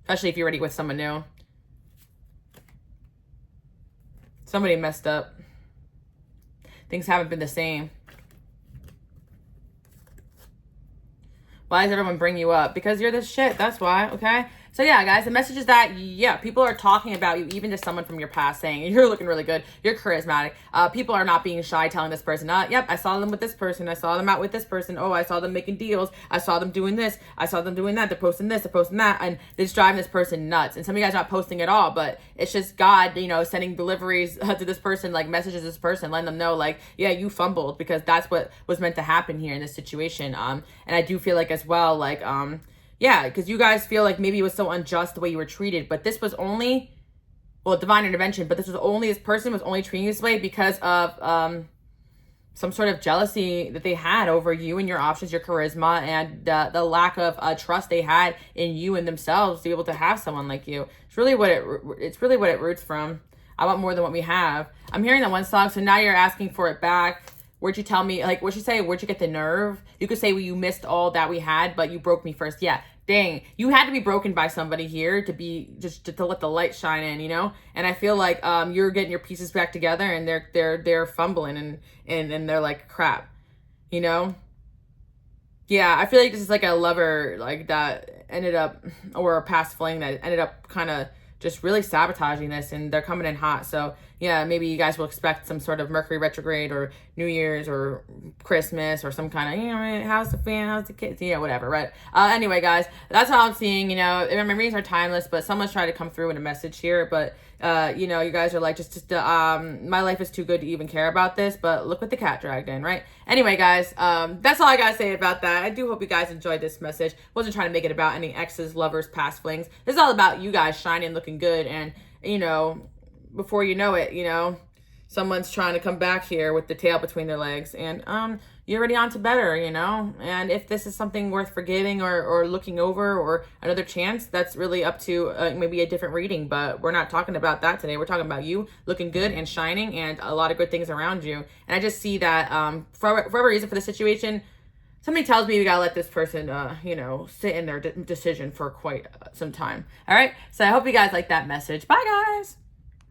especially if you're already with someone new. Somebody messed up. Things haven't been the same. Why does everyone bring you up? Because you're the shit. That's why, okay? So yeah, guys, the message is that, yeah, people are talking about you, even to someone from your past, saying you're looking really good, you're charismatic. People are not being shy, telling this person, yep, I saw them with this person, I saw them out with this person, oh, I saw them making deals, I saw them doing this, I saw them doing that, they're posting this, they're posting that, and they're just driving this person nuts. And some of you guys are not posting at all, but it's just God, you know, sending deliveries to this person, like messages to this person, letting them know, like, yeah, you fumbled, because that's what was meant to happen here in this situation. And I do feel like as well, like, yeah, because you guys feel like maybe it was so unjust the way you were treated, but this was only, well, divine intervention, but this person was only treating you this way because of some sort of jealousy that they had over you and your options, your charisma, and the lack of trust they had in you and themselves to be able to have someone like you. It's really what it roots from. I want more than what we have. I'm hearing that one song, so now you're asking for it back. Where'd you tell me, like, what'd you say? Where'd you get the nerve? You could say, well, you missed all that we had, but you broke me first. Yeah, dang. You had to be broken by somebody here to be, just to let the light shine in, you know? And I feel like you're getting your pieces back together, and they're fumbling, and they're like, crap, you know? Yeah, I feel like this is like a lover, like, that ended up, or a past fling that ended up kind of just really sabotaging this, and they're coming in hot. So yeah, maybe you guys will expect some sort of Mercury retrograde or New Year's or Christmas or some kind of, you know, how's the fan, how's the kids, yeah, whatever, right? Anyway, guys, that's how I'm seeing, you know, my readings are timeless, but someone's trying to come through with a message here, but you know, you guys are like, just my life is too good to even care about this, but look what the cat dragged in, right? Anyway, guys, that's all I gotta say about that. I do hope you guys enjoyed this message. Wasn't trying to make it about any exes, lovers, past flings. This is all about you guys shining, looking good, and, you know, before you know it, you know, someone's trying to come back here with the tail between their legs, and you're already on to better, you know? And if this is something worth forgiving or looking over or another chance, that's really up to maybe a different reading, but we're not talking about that today. We're talking about you looking good and shining and a lot of good things around you. And I just see that for whatever reason for the situation, somebody tells me we gotta let this person, you know, sit in their decision for quite some time. All right? So I hope you guys like that message. Bye, guys.